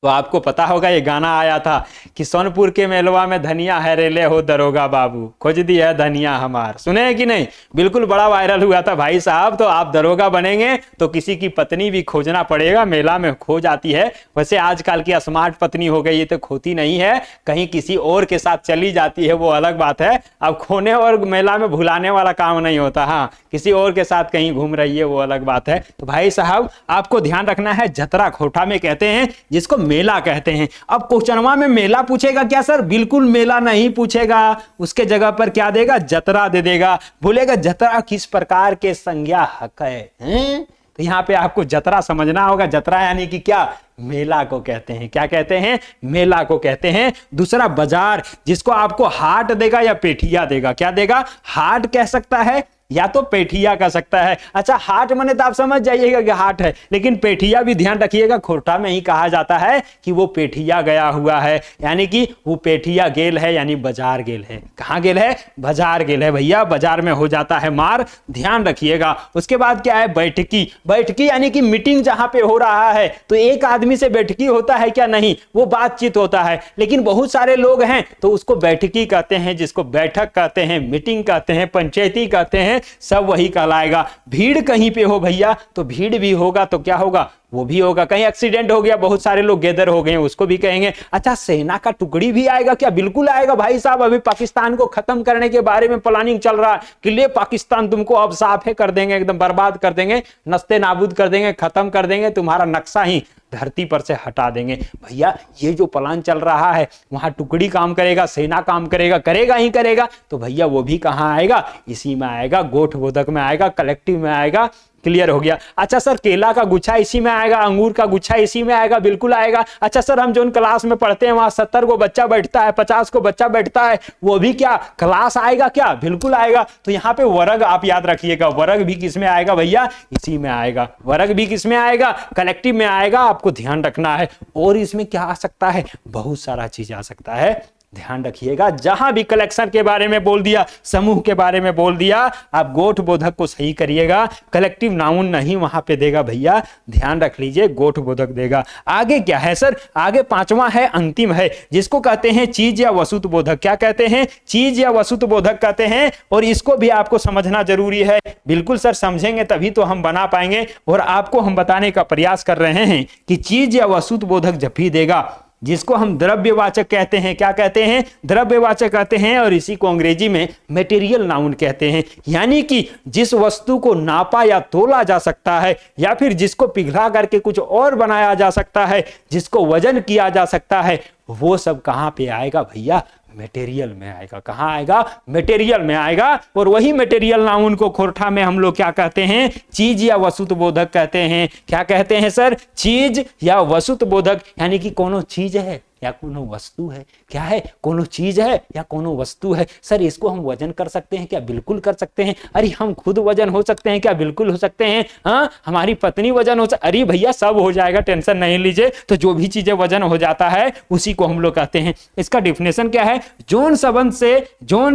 तो आपको पता होगा ये गाना आया था कि सोनपुर के मेलवा में धनिया है रेले हो दरोगा बाबू, खोज दी है धनिया हमार। सुने हैं कि नहीं? बिल्कुल बड़ा वायरल हुआ था भाई साहब। तो आप दरोगा बनेंगे तो किसी की पत्नी भी खोजना पड़ेगा, मेला में खो जाती है। वैसे आजकल की स्मार्ट पत्नी हो गई है तो खोती नहीं है, कहीं किसी और के साथ चली जाती है, वो अलग बात है। अब खोने और मेला में भुलाने वाला काम नहीं होता। हाँ, किसी और के साथ कहीं घूम रही है, वो अलग बात है। तो भाई साहब आपको ध्यान रखना है, जतरा खोटा में कहते हैं जिसको मेला कहते हैं। अब क्वेश्चनवा में मेला पूछेगा क्या सर? बिल्कुल मेला नहीं पूछेगा, उसके जगह पर क्या देगा? जतरा दे देगा। बोलेगा जतरा किस प्रकार के संज्ञा हक है? तो यहां पे आपको जतरा समझना होगा। जतरा यानी कि क्या? मेला को कहते हैं। क्या कहते हैं? मेला को कहते हैं। दूसरा बाजार, जिसको आपको हाट देगा या पेठिया देगा। क्या देगा? हाट कह सकता है या तो पेठिया कह सकता है। अच्छा, हाट माने तो आप समझ जाइएगा कि हाट है, लेकिन पेठिया भी ध्यान रखिएगा, खोटा में ही कहा जाता है कि वो पेठिया गया हुआ है, यानी कि वो पेठिया गेल है, यानी बाजार गेल है। कहां गेल है? बाजार गेल है भैया, बाजार में हो जाता है मार, ध्यान रखिएगा। उसके बाद क्या है? बैठकी। बैठकी यानी कि मीटिंग जहां पे हो रहा है, तो एक आदमी से बैठकी होता है क्या? नहीं, वो बातचीत होता है, लेकिन बहुत सारे लोग हैं तो उसको बैठकी कहते हैं, जिसको बैठक कहते हैं, मीटिंग कहते हैं, पंचायती कहते हैं, सब वही कहलाएगा। भीड़ कहीं पे हो भैया तो भीड़ भी होगा तो क्या होगा? वो भी होगा। कहीं एक्सीडेंट हो गया, बहुत सारे लोग गैदर हो गए, उसको भी कहेंगे। अच्छा, सेना का टुकड़ी भी आएगा क्या? बिल्कुल आएगा भाई साहब। अभी पाकिस्तान को खत्म करने के बारे में प्लानिंग चल रहा है कि ले पाकिस्तान तुमको अब साफ है कर देंगे, एकदम बर्बाद कर देंगे, नस्ते नाबूद कर देंगे, खत्म कर देंगे, तुम्हारा नक्शा ही धरती पर से हटा देंगे। भैया ये जो प्लान चल रहा है, वहां टुकड़ी काम करेगा, सेना काम करेगा, करेगा ही करेगा। तो भैया वो भी कहां आएगा? इसी में आएगा, गोठ बोधक में आएगा, कलेक्टिव में आएगा। क्लियर हो गया? अच्छा सर, केला का गुच्छा इसी में आएगा, अंगूर का गुच्छा इसी में आएगा? बिल्कुल आएगा। अच्छा सर, हम जो क्लास में पढ़ते हैं वहां 70 को बच्चा बैठता है, 50 को बच्चा बैठता है, वो भी क्या क्लास आएगा क्या? बिल्कुल आएगा। तो यहाँ पे वर्ग आप याद रखिएगा, वर्ग भी किस में आएगा भैया? इसी में आएगा। वर्ग भी किस में आएगा? कलेक्टिव में आएगा, आपको ध्यान रखना है। और इसमें क्या आ सकता है? बहुत सारा चीज आ सकता है, ध्यान रखिएगा। जहां भी कलेक्शन के बारे में बोल दिया, समूह के बारे में बोल दिया, आप गोठ बोधक को सही करिएगा, कलेक्टिव नाउन नहीं वहां पे देगा भैया, ध्यान रख लीजिए, गोठ बोधक देगा। आगे क्या है सर? आगे पांचवा है, अंतिम है, जिसको कहते हैं चीज या वस्तु बोधक। क्या कहते हैं? चीज या वस्तु बोधक कहते हैं। और इसको भी आपको समझना जरूरी है। बिल्कुल सर, समझेंगे तभी तो हम बना पाएंगे। और आपको हम बताने का प्रयास कर रहे हैं कि चीज या वस्तु बोधक जब भी देगा, जिसको हम द्रव्यवाचक कहते हैं। क्या कहते हैं? द्रव्यवाचक कहते हैं। और इसी को अंग्रेजी में मटेरियल नाउन कहते हैं, यानी कि जिस वस्तु को नापा या तोला जा सकता है, या फिर जिसको पिघला करके कुछ और बनाया जा सकता है, जिसको वजन किया जा सकता है, वो सब कहां पे आएगा भैया? मटेरियल में आएगा। कहां आएगा? मटेरियल में आएगा। और वही मटेरियल नाउन को खोरठा में हम लोग क्या कहते हैं? चीज या वस्तु बोधक कहते हैं। क्या कहते हैं सर? चीज या वस्तु बोधक, यानी कि कोनो चीज है या कोनो वस्तु है। क्या है? कोनो चीज है या कोनो वस्तु है। सर इसको हम वजन कर सकते हैं क्या? बिल्कुल कर सकते हैं। अरे हम खुद वजन हो सकते हैं क्या? बिल्कुल हो सकते हैं। हाँ, हमारी पत्नी वजन हो सकती। अरे भैया सब हो जाएगा, टेंशन नहीं लीजिए। तो जो भी चीजें वजन हो जाता है उसी को हम लोग कहते हैं। इसका डिफिनेशन क्या है? जोन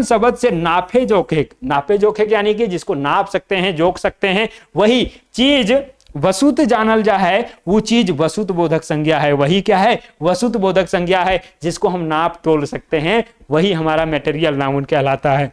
शब्द से नापे जोखे, नापे जोखे यानी कि जिसको नाप सकते हैं, जोक सकते हैं, वही चीज वसुत जानल जा है, वो चीज वसुत बोधक संज्ञा है। वही क्या है? वसुत बोधक संज्ञा है, जिसको हम नाप तोल सकते हैं, वही हमारा मटेरियल नाउन कहलाता है।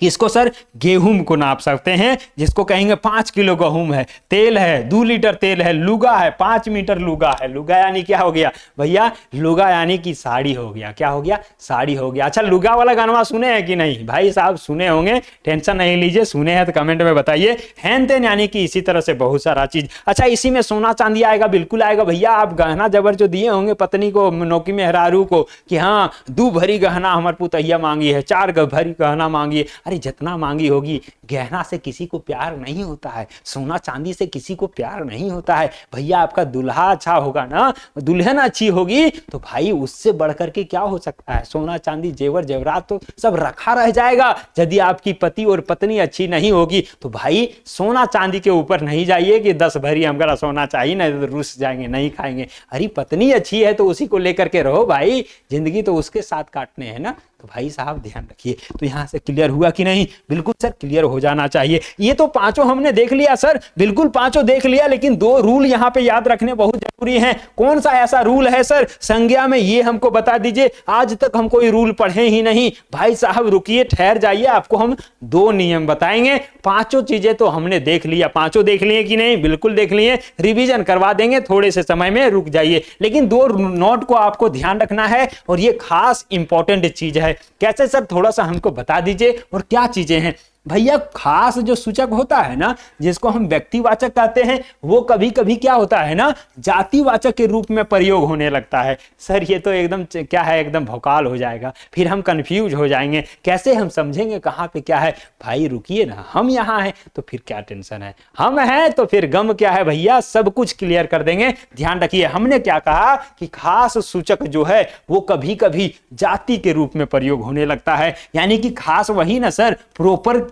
किसको सर? गेहूं को नाप सकते हैं, जिसको कहेंगे 5 किलो गेहूं है, तेल है 2 लीटर तेल है, लुगा है 5 मीटर लुगा है। लुगा यानी क्या हो गया भैया? लुगा यानी कि साड़ी हो गया। क्या हो गया? साड़ी हो गया। अच्छा, लुगा वाला गाना सुने हैं कि नहीं? भाई साहब सुने होंगे, टेंशन नहीं लीजिए, सुने हैं तो कमेंट में बताइए। हैन तेन यानी कि इसी तरह से बहुत सारा चीज। अच्छा, इसी में सोना चांदी आएगा? बिल्कुल आएगा भैया। आप गहना जबर जो दिए होंगे पत्नी को, नौकी में मेहरारू को, कि हाँ 2 भरी गहना हमार पुतैया मांगी है, 4 भरी गहना मांगी है। अरे जितना मांगी होगी, गहना से किसी को प्यार नहीं होता है, सोना चांदी से किसी को प्यार नहीं होता है भैया। आपका दुल्हा अच्छा होगा ना, दुल्हन अच्छी होगी, तो भाई उससे बढ़कर के क्या हो सकता है? सोना चांदी जेवर जेवरात तो सब रखा रह जाएगा। यदि आपकी पति और पत्नी अच्छी नहीं होगी तो भाई सोना चांदी के ऊपर नहीं जाइए कि 10 भरी हमको सोना चाहिए, नहीं तो रुस जाएंगे, नहीं खाएंगे। अरे पत्नी अच्छी है तो उसी को लेकर के रहो भाई, जिंदगी तो उसके साथ काटने हैं ना। तो भाई साहब ध्यान रखिए। तो यहां से क्लियर हुआ कि नहीं? बिल्कुल सर क्लियर हो जाना चाहिए। ये तो पांचों हमने देख लिया सर, बिल्कुल पांचों देख लिया, लेकिन दो रूल यहां पे याद रखने बहुत जरूरी हैं। कौन सा ऐसा रूल है सर संज्ञा में, ये हमको बता दीजिए। आज तक हम कोई रूल पढ़े ही नहीं। भाई साहब रुकिए, ठहर जाइए, आपको हम दो नियम बताएंगे। पांचों चीजें तो हमने देख लिया, पांचों देख लिए कि नहीं? बिल्कुल देख लिए, रिवीजन करवा देंगे थोड़े से समय में, रुक जाइए। लेकिन दो नोट को आपको ध्यान रखना है और ये खास इंपॉर्टेंट चीज है। कैसे सर, थोड़ा सा हमको बता दीजिए। और क्या चीजें हैं भैया? खास जो सूचक होता है ना, जिसको हम व्यक्तिवाचक कहते हैं, वो कभी कभी क्या होता है ना, जातिवाचक के रूप में प्रयोग होने लगता है। सर ये तो एकदम क्या है, एकदम भौकाल हो जाएगा, फिर हम कंफ्यूज हो जाएंगे, कैसे हम समझेंगे कहाँ पे क्या है? भाई रुकिए ना, हम यहाँ हैं तो फिर क्या टेंशन है, हम हैं तो फिर गम क्या है भैया, सब कुछ क्लियर कर देंगे। ध्यान रखिए, हमने क्या कहा कि खास सूचक जो है वो कभी कभी जाति के रूप में प्रयोग होने लगता है। यानी कि खास वही ना सर, प्रोपर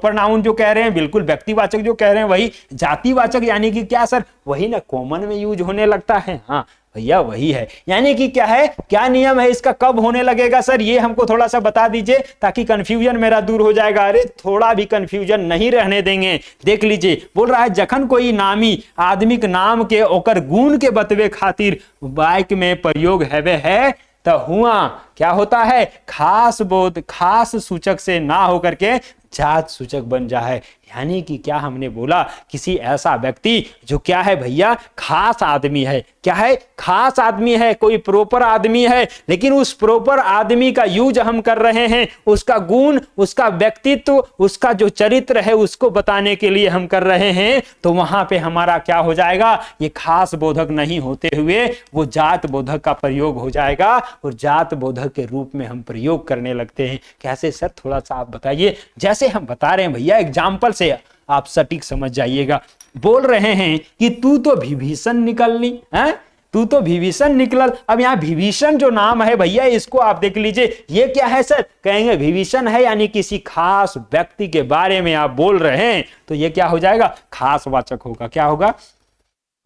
नाउन जो कह रहे हैं, बिल्कुल व्यक्तिवाचक जो कह रहे हैं वही, जातिवाचक यानी कि क्या सर, वही ना कॉमन में यूज होने लगता है। हाँ भैया वही है। यानी कि क्या है, क्या नियम है इसका, कब होने लगेगा सर, ये हमको थोड़ा सा बता दीजिए ताकि कंफ्यूजन मेरा दूर हो जाएगा। अरे थोड़ा भी कंफ्यूजन नहीं रहने देंगे। देख लीजिए, बोल रहा है जखन कोई नामी आदमी के नाम के ओकर गुण के बतवे खातिर वाक्य में प्रयोग हैवे है, तो हुआ क्या होता है, खास बोध खास सूचक से ना होकर के जात सूचक बन जाए। यानी कि क्या हमने बोला, किसी ऐसा व्यक्ति जो क्या है भैया, खास आदमी है, क्या है, खास आदमी है, कोई प्रॉपर आदमी है, लेकिन उस प्रॉपर आदमी का यूज हम कर रहे हैं, उसका गुण, उसका व्यक्तित्व, उसका जो चरित्र है उसको बताने के लिए हम कर रहे हैं, तो वहां पे हमारा क्या हो जाएगा, ये खास बोधक नहीं होते हुए वो जात बोधक का प्रयोग हो जाएगा और जात बोधक के रूप में हम प्रयोग करने लगते हैं। कैसे सर, थोड़ा सा आप बताइए। जैसे हम बता रहे हैं भैया, एग्जाम्पल से आप सटीक समझ जाइएगा। बोल रहे हैं कि तू तो विभीषण निकलनी है, तू तो विभीषण निकलल। अब यहाँ विभीषण जो नाम है भैया, इसको आप देख लीजिए, ये क्या है सर, कहेंगे विभीषण है, यानी किसी खास व्यक्ति के बारे में आप बोल रहे हैं, तो ये क्या हो जाएगा, खास वाचक होगा। क्या होगा,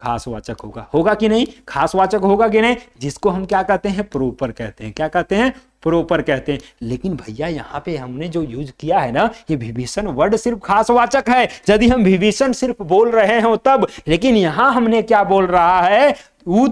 खास वाचक होगा। होगा कि नहीं, खास वाचक होगा कि नहीं, जिसको हम क्या कहते हैं, प्रोपर कहते हैं। क्या कहते हैं, प्रोपर कहते हैं। लेकिन भैया यहाँ पे हमने जो यूज किया है ना, ये विभीषण वर्ड सिर्फ खास वाचक है, यदि हम विभीषण सिर्फ बोल रहे हो तब। लेकिन यहाँ हमने क्या बोल रहा है, वो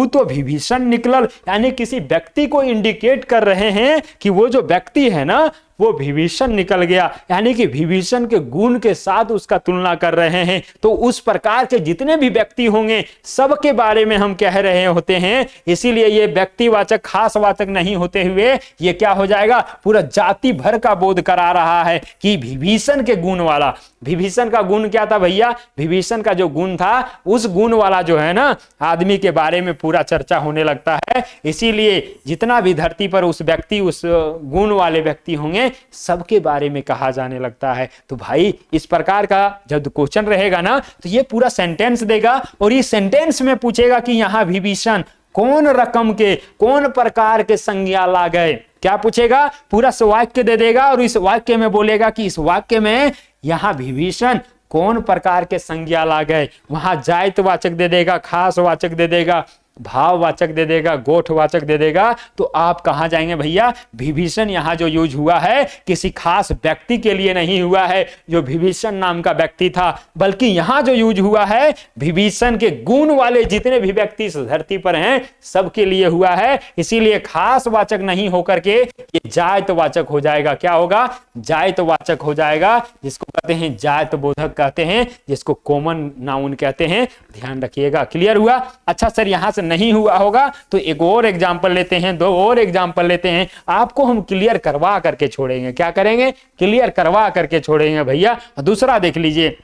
तो विभीषण निकलल, यानी किसी व्यक्ति को इंडिकेट कर रहे हैं कि वो जो व्यक्ति है ना, वो विभीषण निकल गया, यानी कि विभीषण के गुण के साथ उसका तुलना कर रहे हैं। तो उस प्रकार के जितने भी व्यक्ति होंगे सबके बारे में हम कह रहे होते हैं। इसीलिए ये व्यक्तिवाचक खास वाचक नहीं होते हुए ये क्या हो जाएगा, पूरा जाति भर का बोध करा रहा है कि विभीषण के गुण वाला। विभीषण का गुण क्या था भैया, विभीषण का जो गुण था, उस गुण वाला जो है ना आदमी के बारे में पूरा चर्चा होने लगता है। इसीलिए जितना भी धरती पर उस व्यक्ति, उस गुण वाले व्यक्ति होंगे, सबके बारे में कहा जाने लगता है। तो भाई इस प्रकार का जब क्वेश्चन रहेगा ना, तो ये पूरा सेंटेंस देगा और ये सेंटेंस में पूछेगा कि यहां विभीषण कौन रकम के, कौन प्रकार के संज्ञा ला गए। क्या पूछेगा, पूरा वाक्य दे देगा और इस वाक्य में बोलेगा कि इस वाक्य में यहां विभीषण कौन प्रकार के संज्ञा ला गए। वहां जातिवाचक दे देगा, खास वाचक दे देगा, भाववाचक दे देगा, गोठवाचक दे देगा। तो आप कहां जाएंगे भैया, विभीषण यहां जो यूज हुआ है किसी खास व्यक्ति के लिए नहीं हुआ है जो विभीषण नाम का व्यक्ति था, बल्कि यहां जो यूज हुआ है विभीषण के गुण वाले जितने भी व्यक्ति इस धरती पर हैं सबके लिए हुआ है। इसीलिए खास वाचक नहीं होकर के ये जातवाचक हो जाएगा। क्या होगा, जातवाचक हो जाएगा, जिसको कहते हैं जात बोधक कहते हैं, जिसको कॉमन नाउन कहते हैं। ध्यान रखिएगा। क्लियर हुआ? अच्छा सर, यहां से नहीं हुआ होगा तो एक और एग्जाम्पल लेते हैं, दो और एग्जाम्पल लेते हैं, आपको हम क्लियर करवा करके छोड़ेंगे। क्या करेंगे, क्लियर करवा करके छोड़ेंगे भैया। दूसरा देख लीजिए,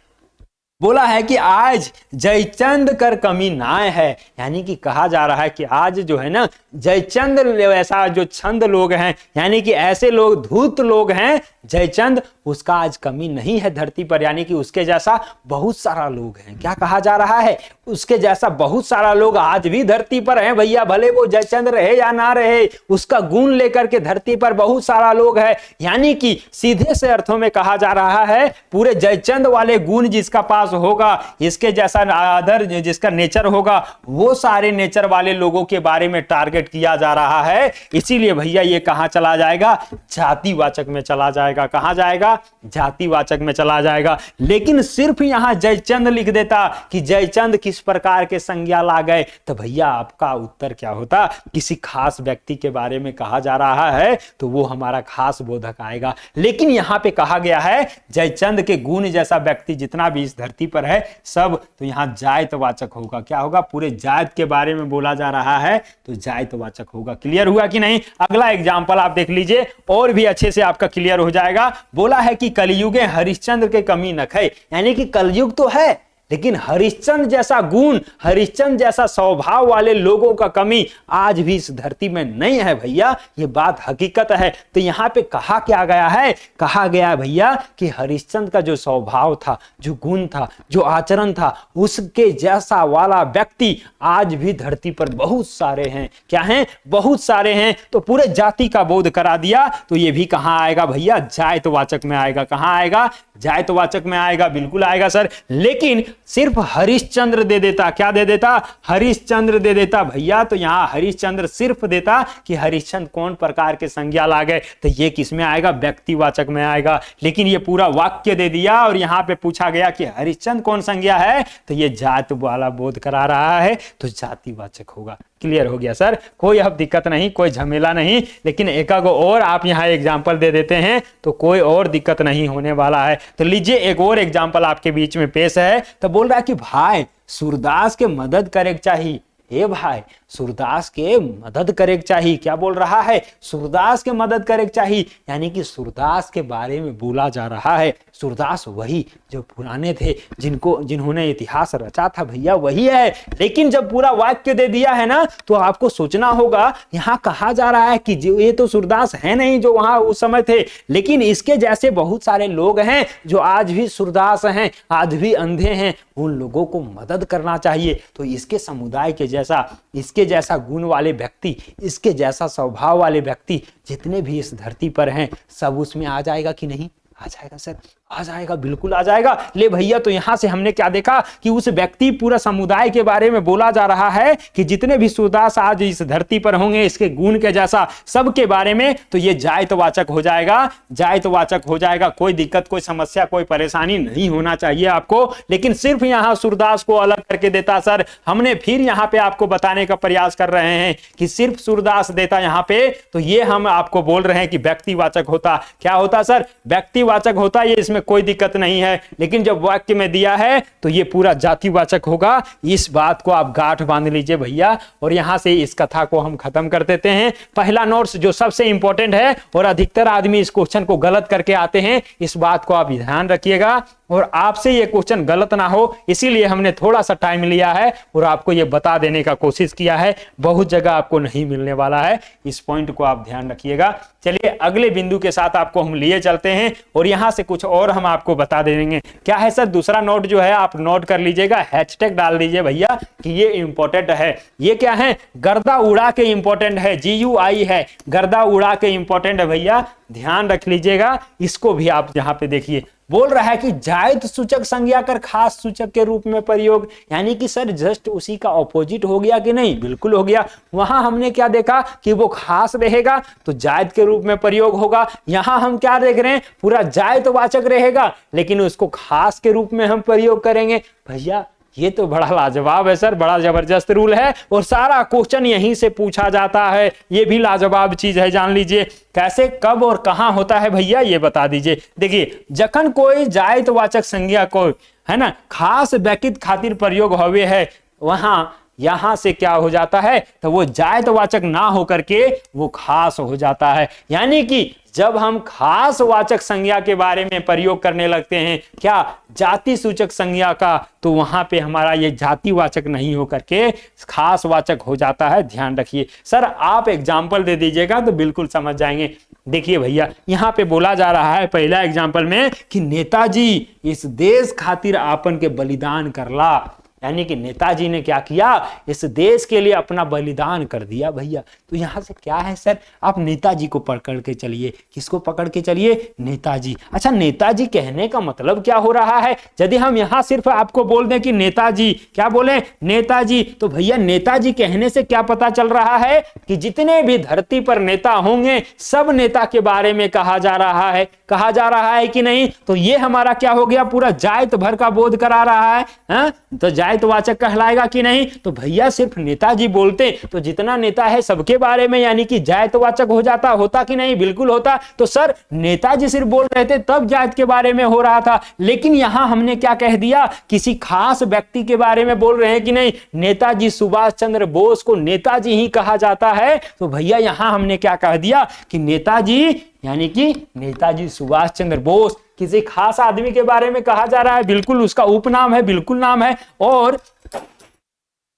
बोला है कि आज जयचंद कर कमी नाय है, यानी कि कहा जा रहा है कि आज जो है ना जयचंद ऐसा जो छंद लोग हैं, यानी कि ऐसे लोग धूर्त लोग हैं जयचंद, उसका आज कमी नहीं है धरती पर, यानी कि उसके जैसा बहुत सारा लोग हैं। क्या कहा जा रहा है? उसके जैसा बहुत सारा लोग आज भी धरती पर हैं भैया, भले वो जयचंद रहे या ना रहे, उसका गुण लेकर के धरती पर बहुत सारा लोग है। यानी कि सीधे से अर्थों में कहा जा रहा है पूरे जयचंद वाले गुण जिसका पास होगा, इसके जैसा अदर जिसका नेचर होगा, वो सारे नेचर वाले लोगों के बारे में टारगेट किया जा रहा है। इसीलिए भैया ये कहां चला जाएगा? जातिवाचक में चला जाएगा। कहां जाएगा? जातिवाचक में चला जाएगा। लेकिन सिर्फ यहां जयचंद लिख देता कि जयचंद किस प्रकार के संज्ञा ला गए, तो भैया आपका उत्तर क्या होता? किसी खास व्यक्ति के बारे में कहा जा रहा है तो वो हमारा खास बोधक आएगा। लेकिन यहां पे कहा गया है जयचंद के गुण जैसा व्यक्ति जितना भी इस धरती पर है सब, तो यहां जायतवाचक होगा। क्या होगा? पूरे जायत के बारे में बोला जा रहा है तो जायतवाचक होगा। क्लियर हुआ कि नहीं? अगला एग्जांपल आप देख लीजिए और भी अच्छे से आपका क्लियर हो जाएगा। बोला है कि कलयुगे हरिश्चंद्र के कमी न खे, यानी कि कलयुग तो है लेकिन हरिश्चंद्र जैसा गुण, हरिश्चंद्र जैसा स्वभाव वाले लोगों का कमी आज भी इस धरती में नहीं है भैया। ये बात हकीकत है। तो यहां पे कहा क्या गया है? कहा गया भैया कि हरिश्चंद्र का जो स्वभाव था, जो गुण था, जो आचरण था, उसके जैसा वाला व्यक्ति आज भी धरती पर बहुत सारे हैं। क्या हैं? बहुत सारे हैं। तो पूरे जाति का बोध करा दिया। तो ये भी कहां आएगा भैया? जायतवाचक में आएगा। कहां आएगा? जायतवाचक में आएगा। बिल्कुल आएगा सर। लेकिन सिर्फ हरिश्चंद्र दे देता। क्या दे देता? हरिश्चंद्र दे देता भैया। तो यहां हरिश्चंद्र सिर्फ देता कि हरिश्चंद्र कौन प्रकार के संज्ञा ला गए, तो ये किस में आएगा? व्यक्तिवाचक में आएगा। लेकिन ये पूरा वाक्य दे दिया और यहां पे पूछा गया कि हरिश्चंद्र कौन संज्ञा है, तो ये जात वाला बोध करा रहा है, तो जातिवाचक होगा। क्लियर हो गया सर? कोई अब दिक्कत नहीं, कोई झमेला नहीं। लेकिन एक और आप यहां एग्जाम्पल दे देते हैं तो कोई और दिक्कत नहीं होने वाला है। तो लीजिए एक और एग्जाम्पल आपके बीच में पेश है। तो बोल रहा है कि भाई सूरदास के मदद करे चाहिए। ए भाई सूरदास के मदद करे चाहिए। क्या बोल रहा है? सूरदास के मदद करे चाहिए, यानी कि सूरदास के बारे में बोला जा रहा है। सूरदास वही जो पुराने थे, जिन्होंने इतिहास रचा था भैया, वही है। लेकिन जब पूरा वाक्य दे दिया है ना, तो आपको सोचना होगा यहां कहा जा रहा है कि ये तो सूरदास है नहीं जो वहां उस समय थे, लेकिन इसके जैसे बहुत सारे लोग हैं जो आज भी सूरदास हैं, आज भी अंधे हैं। उन लोगों को मदद करना चाहिए। तो इसके समुदाय के जैसा, इसके जैसा गुण वाले व्यक्ति, इसके जैसा स्वभाव वाले व्यक्ति जितने भी इस धरती पर हैं, सब उसमें आ जाएगा कि नहीं? आ जाएगा सर, आ जाएगा, बिल्कुल आ जाएगा। ले भैया, तो यहां से हमने क्या देखा कि उस व्यक्ति, पूरा समुदाय के बारे में बोला जा रहा है कि जितने भी सूरदास आज इस धरती पर होंगे, इसके गुण के जैसा सब के बारे में, तो ये जायतवाचक हो जाएगा। जायतवाचक हो जाएगा। कोई दिक्कत, कोई समस्या, कोई परेशानी नहीं होना चाहिए आपको। लेकिन सिर्फ यहां सूरदास को अलग करके देता सर। हमने फिर यहां पे आपको बताने का प्रयास कर रहे हैं कि सिर्फ सूरदास देता यहां पे, तो ये हम आपको बोल रहे हैं कि व्यक्तिवाचक होता। क्या होता सर? व्यक्तिवाचक होता। ये इसमें कोई दिक्कत नहीं है। लेकिन जब वाक्य में दिया है तो ये पूरा जातिवाचक होगा। इस बात को आप गांठ बांध लीजिए भैया। और यहां से इस कथा को हम खत्म कर देते हैं। पहला नोट्स जो सबसे इंपॉर्टेंट है, और अधिकतर आदमी इस क्वेश्चन को गलत करके आते हैं, इस बात को आप ध्यान रखिएगा और आपसे ये क्वेश्चन गलत ना हो, इसीलिए हमने थोड़ा सा टाइम लिया है और आपको ये बता देने का कोशिश किया है। बहुत जगह आपको नहीं मिलने वाला है, इस पॉइंट को आप ध्यान रखिएगा। चलिए अगले बिंदु के साथ आपको हम लिए चलते हैं और यहां से कुछ और हम आपको बता देंगे। क्या है सर? दूसरा नोट जो है आप नोट कर लीजिएगा, हैशटैग डाल दीजिए भैया कि ये इंपॉर्टेंट है। ये क्या है? गर्दा उड़ा के इंपॉर्टेंट है। GUI है, गर्दा उड़ा के इंपॉर्टेंट है भैया, ध्यान रख लीजिएगा। इसको भी आप यहां पे देखिए। बोल रहा है कि जायत सूचक संज्ञा कर खास सूचक के रूप में प्रयोग, यानी कि सर जस्ट उसी का ऑपोजिट हो गया कि नहीं? बिल्कुल हो गया। वहां हमने क्या देखा कि वो खास रहेगा तो जायत के रूप में प्रयोग होगा। यहां हम क्या देख रहे हैं? पूरा जायतवाचक रहेगा लेकिन उसको खास के रूप में हम प्रयोग करेंगे। भैया ये तो बड़ा लाजवाब है सर, बड़ा जबरदस्त रूल है और सारा क्वेश्चन यहीं से पूछा जाता है। ये भी लाजवाब चीज है, जान लीजिए। कैसे, कब और कहां होता है भैया, ये बता दीजिए। देखिए, जखन कोई जायतवाचक संज्ञा को है ना खास व्यक्तित्व खातिर प्रयोग होवे है, वहां यहां से क्या हो जाता है? तो वो जायतवाचक ना होकर के वो खास हो जाता है। यानी कि जब हम खास वाचक संज्ञा के बारे में प्रयोग करने लगते हैं, क्या जाति सूचक संज्ञा का, तो वहां पे हमारा ये जातिवाचक नहीं होकर के खास वाचक हो जाता है। ध्यान रखिए सर, आप एग्जाम्पल दे दीजिएगा तो बिल्कुल समझ जाएंगे। देखिए भैया यहाँ पे बोला जा रहा है पहला एग्जाम्पल में कि नेताजी इस देश खातिर आपन के बलिदान करला, यानी कि नेताजी ने क्या किया, इस देश के लिए अपना बलिदान कर दिया भैया। तो यहां से क्या है सर, आप नेताजी को पकड़ के चलिए। किसको पकड़ के चलिए, नेताजी। अच्छा नेताजी कहने का मतलब क्या हो रहा है, यदि हम यहां सिर्फ आपको बोल दें कि नेताजी, क्या बोले, नेताजी, तो भैया नेताजी कहने से क्या पता चल रहा है कि जितने भी धरती पर नेता होंगे सब नेता के बारे में कहा जा रहा है, कहा जा रहा है कि नहीं। तो ये हमारा क्या हो गया, पूरा जायत भर का बोध करा रहा है। तो जायतवाचक कहलाएगा कि नहीं। तो भैया सिर्फ नेताजी बोलते तो जितना नेता है सबके बारे में यानी कि जायतवाचक हो जाता, होता कि नहीं, बिल्कुल होता। तो सर नेताजी सिर्फ बोल रहे थे तब जायत के बारे में हो रहा था, लेकिन यहां हमने क्या कह दिया, किसी खास व्यक्ति के बारे में बोल रहे हैं कि नहीं। नेताजी सुभाष चंद्र बोस को नेताजी ही कहा जाता है। तो भैया यहां हमने क्या कह दिया कि नेताजी यानी कि नेताजी सुभाष चंद्र बोस किसी खास आदमी के बारे में कहा जा रहा है, बिल्कुल उसका उपनाम है, बिल्कुल नाम है। और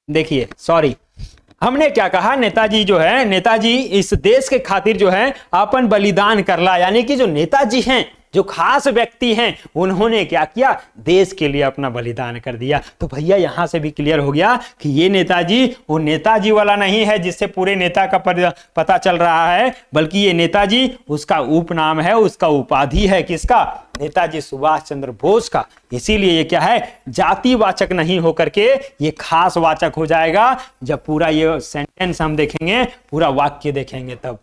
देखिए सॉरी हमने क्या कहा, नेताजी जो है, नेताजी इस देश के खातिर जो है अपन बलिदान करला, यानी कि जो नेताजी हैं, जो खास व्यक्ति हैं, उन्होंने क्या किया, देश के लिए अपना बलिदान कर दिया। तो भैया यहां से भी क्लियर हो गया कि ये नेताजी वो नेताजी वाला नहीं है जिससे पूरे नेता का पता चल रहा है, बल्कि ये नेताजी उसका उपनाम है, उसका उपाधि है, किसका, नेताजी सुभाष चंद्र बोस का। इसीलिए ये क्या है, जातिवाचक नहीं होकर के ये खास वाचक हो जाएगा जब पूरा ये सेंटेंस हम देखेंगे, पूरा वाक्य देखेंगे तब।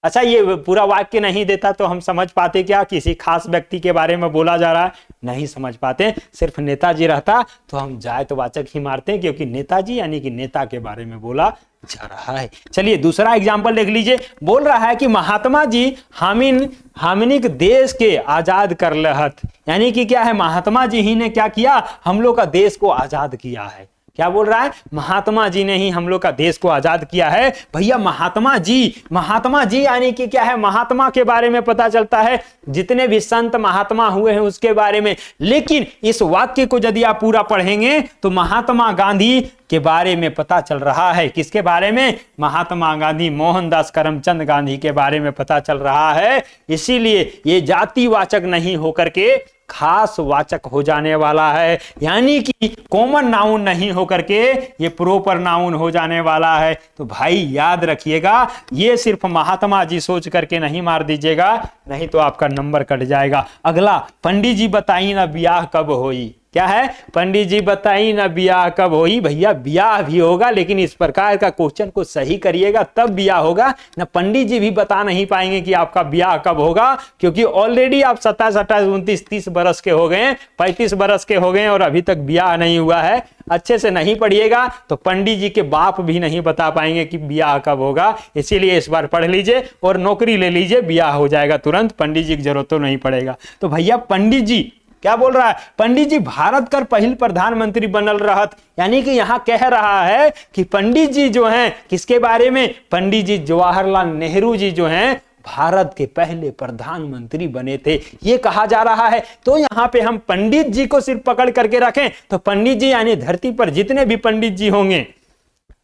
अच्छा ये पूरा वाक्य नहीं देता तो हम समझ पाते क्या किसी खास व्यक्ति के बारे में बोला जा रहा है, नहीं समझ पाते। सिर्फ नेताजी रहता तो हम जायतवाचक ही मारते हैं, क्योंकि नेताजी यानी कि नेता के बारे में बोला जा रहा है। चलिए दूसरा एग्जाम्पल देख लीजिए। बोल रहा है कि महात्मा जी हामिनिक देश के आजाद कर लहत, यानी कि क्या है, महात्मा जी ही ने क्या किया, हम लोग का देश को आजाद किया है। क्या बोल रहा है, महात्मा जी ने ही हम लोग का देश को आजाद किया है। भैया महात्मा जी यानी कि क्या है, महात्मा के बारे में पता चलता है, जितने भी संत महात्मा हुए हैं उसके बारे में। लेकिन इस वाक्य को यदि आप पूरा पढ़ेंगे तो महात्मा गांधी के बारे में पता चल रहा है। किसके बारे में, महात्मा गांधी, मोहनदास करमचंद गांधी के बारे में पता चल रहा है। इसीलिए ये जातिवाचक नहीं होकर के खास वाचक हो जाने वाला है, यानी कि कॉमन नाउन नहीं होकर के ये प्रॉपर नाउन हो जाने वाला है। तो भाई याद रखिएगा, ये सिर्फ महात्मा जी सोच करके नहीं मार दीजिएगा, नहीं तो आपका नंबर कट जाएगा। अगला, पंडित जी बताइए ना ब्याह कब होई। क्या है, पंडित जी बताइए ना ब्याह कब होई। भैया ब्याह भी होगा, लेकिन इस प्रकार का क्वेश्चन को सही करिएगा तब ब्याह होगा ना। पंडित जी भी बता नहीं पाएंगे कि आपका ब्याह कब होगा, क्योंकि ऑलरेडी आप 27, 28, 29, 30 बरस के हो गए, 35 बरस के हो गए और अभी तक ब्याह नहीं हुआ है। अच्छे से नहीं पढ़िएगा तो पंडित जी के बाप भी नहीं बता पाएंगे कि ब्याह कब होगा। इसीलिए इस बार पढ़ लीजिए और नौकरी ले लीजिए, ब्याह हो जाएगा तुरंत, पंडित जी की जरूरत तो नहीं पड़ेगा। तो भैया पंडित जी क्या बोल रहा है, पंडित जी भारत कर पहले प्रधानमंत्री बनल रहत, यानी कि यहां कह रहा है कि पंडित जी जो हैं किसके बारे में, पंडित जी जवाहरलाल नेहरू जी जो हैं भारत के पहले प्रधानमंत्री बने थे, ये कहा जा रहा है। तो यहां पे हम पंडित जी को सिर्फ पकड़ करके रखें तो पंडित जी यानी धरती पर जितने भी पंडित जी होंगे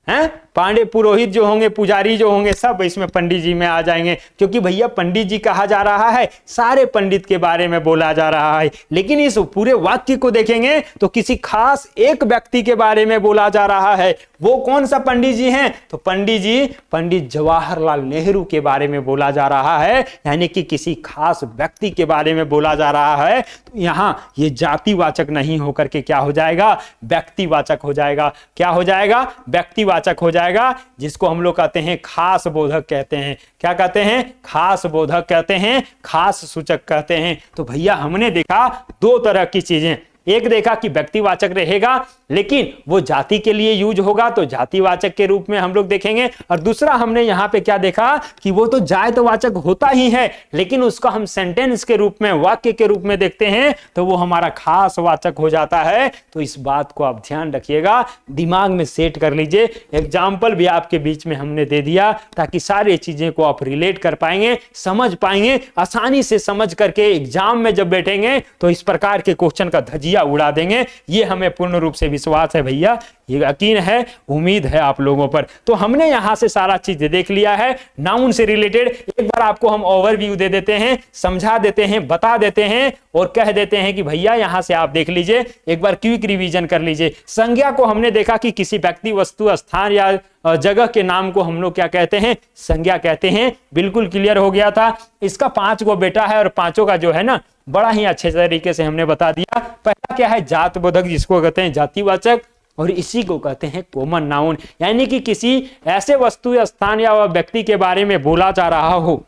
हैं, पांडे पुरोहित जो होंगे, पुजारी जो होंगे, सब इसमें पंडित जी में आ जाएंगे, क्योंकि भैया पंडित जी कहा जा रहा है, सारे पंडित के बारे में बोला जा रहा है। लेकिन इस पूरे वाक्य को देखेंगे तो किसी खास एक व्यक्ति के बारे में बोला जा रहा है। वो कौन सा पंडित जी हैं, तो पंडित जी पंडित जवाहरलाल नेहरू के बारे में बोला जा रहा है, यानी कि किसी खास व्यक्ति के बारे में बोला जा रहा है। तो यहां ये जातिवाचक नहीं होकर के क्या हो जाएगा, व्यक्तिवाचक हो जाएगा। क्या हो जाएगा, व्यक्तिवाचक हो जाएगा, जिसको हम लोग कहते हैं खास बोधक कहते हैं। क्या कहते हैं, खास बोधक कहते हैं, खास सूचक कहते हैं। तो भैया हमने देखा दो तरह की चीजें, एक देखा कि व्यक्तिवाचक रहेगा लेकिन वो जाति के लिए यूज होगा तो जातिवाचक के रूप में हम लोग देखेंगे, और दूसरा हमने यहाँ पे क्या देखा कि वो तो जायतवाचक होता ही है लेकिन उसको हम सेंटेंस के रूप में, वाक्य के रूप में देखते हैं तो वो हमारा खास वाचक हो जाता है। तो इस बात को आप ध्यान रखिएगा, दिमाग में सेट कर लीजिए। एग्जाम्पल भी आपके बीच में हमने दे दिया ताकि सारी चीजें को आप रिलेट कर पाएंगे, समझ पाएंगे, आसानी से समझ करके एग्जाम में जब बैठेंगे तो इस प्रकार के क्वेश्चन का धजिया उड़ा देंगे। ये हमें पूर्ण रूप से विश्वास है भैया, ये यकीन है, उम्मीद है आप लोगों पर। तो हमने यहां से सारा चीज देख लिया है नाउन से रिलेटेड। एक बार आपको हम ओवरव्यू दे देते हैं, समझा देते हैं, बता देते हैं और कह देते हैं कि भैया यहां से आप देख लीजिए, एक बार क्विक रिवीजन कर लीजिए। संज्ञा को हमने देखा कि किसी व्यक्ति, वस्तु, स्थान या जगह के नाम को हम लोग क्या कहते हैं, संज्ञा कहते हैं। बिल्कुल क्लियर हो गया था। इसका 5 गो बेटा है और पांचों का जो है ना बड़ा ही अच्छे तरीके से हमने बता दिया। पहला क्या है, जातबोधक, जिसको कहते हैं जातिवाचक, और इसी को कहते हैं कॉमन नाउन, यानी कि किसी ऐसे वस्तु, स्थान या व्यक्ति के बारे में बोला जा रहा हो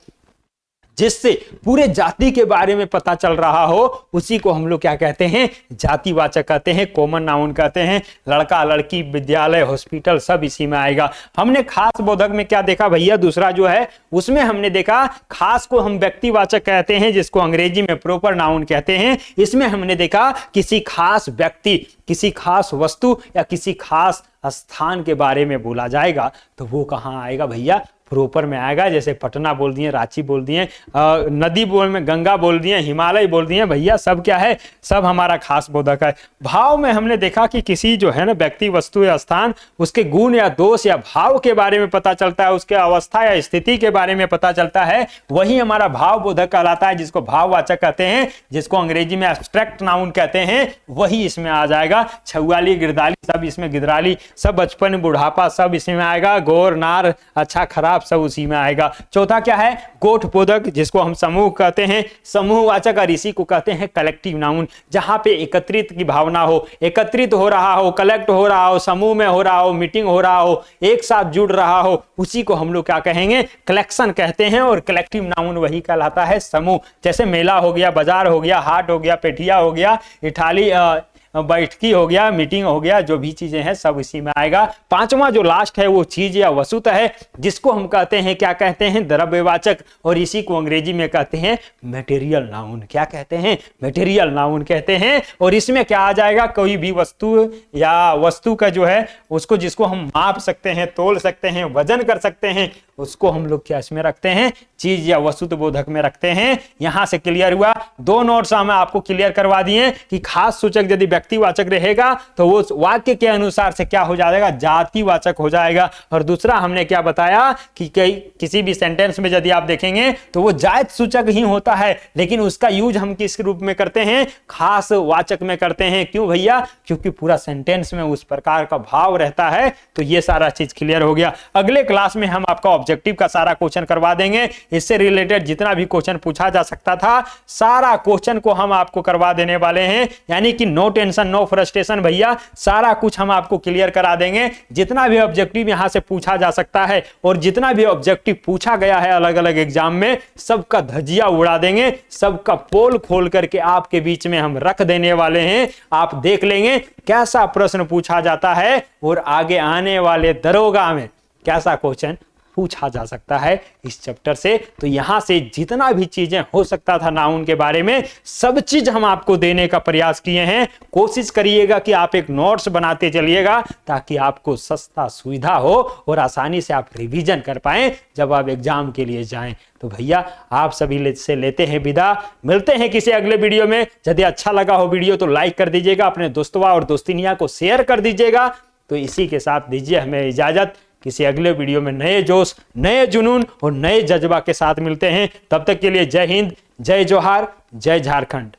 जिससे पूरे जाति के बारे में पता चल रहा हो, उसी को हम लोग क्या कहते हैं, जातिवाचक कहते हैं, कॉमन नाउन कहते हैं। लड़का, लड़की, विद्यालय, हॉस्पिटल सब इसी में आएगा। हमने खास बोधक में क्या देखा भैया, दूसरा जो है उसमें हमने देखा खास को हम व्यक्तिवाचक कहते हैं, जिसको अंग्रेजी में प्रॉपर नाउन कहते हैं। इसमें हमने देखा किसी खास व्यक्ति, किसी खास वस्तु या किसी खास स्थान के बारे में बोला जाएगा तो वो कहाँ आएगा भैया, प्रॉपर में आएगा। जैसे पटना बोल दिए, रांची बोल दिए, नदी बोल में गंगा बोल दिए, हिमालय बोल दिए, भैया सब क्या है, सब हमारा खास बोधक है। भाव में हमने देखा कि किसी जो है ना व्यक्ति, वस्तु या स्थान, उसके गुण या दोष या भाव के बारे में पता चलता है, उसके अवस्था या स्थिति के बारे में पता चलता है, वही हमारा भाव बोधक कहलाता है, जिसको भाववाचक कहते हैं, जिसको अंग्रेजी में एब्स्ट्रैक्ट नाउन कहते हैं, वही इसमें आ जाएगा। छुआली, गिरदाली सब इसमें, गिदराली सब, बचपन, बुढ़ापा सब इसमें आएगा, गौर, नार, अच्छा खराब सब उसी में आएगा। चौथा क्या है, गोठ बोधक, जिसको हम समूह कहते हैं, समूहवाचक, और इसी को कहते हैं कलेक्टिव नाउन, जहां पे एकत्रित की भावना हो, एकत्रित हो रहा हो, कलेक्ट हो रहा हो, समूह में हो रहा हो, मीटिंग हो रहा हो, एक साथ जुड़ रहा हो, उसी को हम लोग क्या कहेंगे, कलेक्शन कहते हैं। और कलेक्टिव नाउन वही कहलाता है समूह। जैसे मेला हो गया, बाजार हो गया, हाट हो गया, पेठिया हो गया, इटाली बैठकी हो गया, मीटिंग हो गया, जो भी चीजें हैं सब इसी में आएगा। पांचवा जो लास्ट है वो चीज या वस्तु है, जिसको हम कहते हैं, क्या कहते हैं, द्रव्यवाचक, और इसी को अंग्रेजी में कहते हैं मटेरियल नाउन। क्या कहते हैं, मटेरियल नाउन कहते हैं। और इसमें क्या आ जाएगा, कोई भी वस्तु या वस्तु का जो है उसको, जिसको हम माप सकते हैं, तोल सकते हैं, वजन कर सकते हैं, उसको हम लोग क्या इसमें रखते हैं, चीज या वस्तु बोधक में रखते हैं। यहां से क्लियर हुआ। दो नोट्स हम आपको क्लियर करवा दिए कि खास सूचक यदि व्यक्तिवाचक रहेगा तो वो वाक्य के अनुसार से क्या हो जाएगा, जातिवाचक हो जाएगा। और दूसरा हमने क्या बताया कि किसी भी सेंटेंस में यदि आप देखेंगे तो वो जाति सूचक ही होता है, लेकिन उसका यूज हम किस रूप में करते हैं, खास वाचक में करते हैं। क्यों भैया, क्योंकि पूरा सेंटेंस में उस प्रकार का भाव रहता है। तो ये सारा चीज क्लियर हो गया। अगले क्लास में हम आपका ऑब्जेक्टिव का सारा क्वेश्चन करवा देंगे। इससे रिलेटेड जितना भी क्वेश्चन पूछा जा सकता था सारा क्वेश्चन को हम आपको करवा देने वाले हैं। यानी कि नो टेंशन, नो फ्रस्ट्रेशन भैया, सारा कुछ हम आपको क्लियर करा देंगे। जितना भी ऑब्जेक्टिव यहां से पूछा जा सकता है और जितना भी ऑब्जेक्टिव पूछा गया है अलग अलग एग्जाम में, सबका धजिया उड़ा देंगे, सबका पोल खोल करके आपके बीच में हम रख देने वाले हैं। आप देख लेंगे कैसा प्रश्न पूछा जाता है और आगे आने वाले दरोगा में कैसा क्वेश्चन पूछा जा सकता है इस चैप्टर से। तो यहां से जितना भी चीजें हो सकता था नाउन के बारे में, सब चीज हम आपको देने का प्रयास किए हैं। कोशिश करिएगा कि आप एक नोट्स बनाते चलिएगा ताकि आपको सस्ता सुविधा हो और आसानी से आप रिवीजन कर पाएं जब आप एग्जाम के लिए जाएं। तो भैया आप सभी से लेते हैं विदा, मिलते हैं किसी अगले वीडियो में। यदि अच्छा लगा हो वीडियो तो लाइक कर दीजिएगा, अपने दोस्तों और दोस्तिनिया को शेयर कर दीजिएगा। तो इसी के साथ दीजिए हमें इजाजत। किसी अगले वीडियो में नए जोश, नए जुनून और नए जज्बा के साथ मिलते हैं। तब तक के लिए जय हिंद, जय जोहार, जय झारखंड।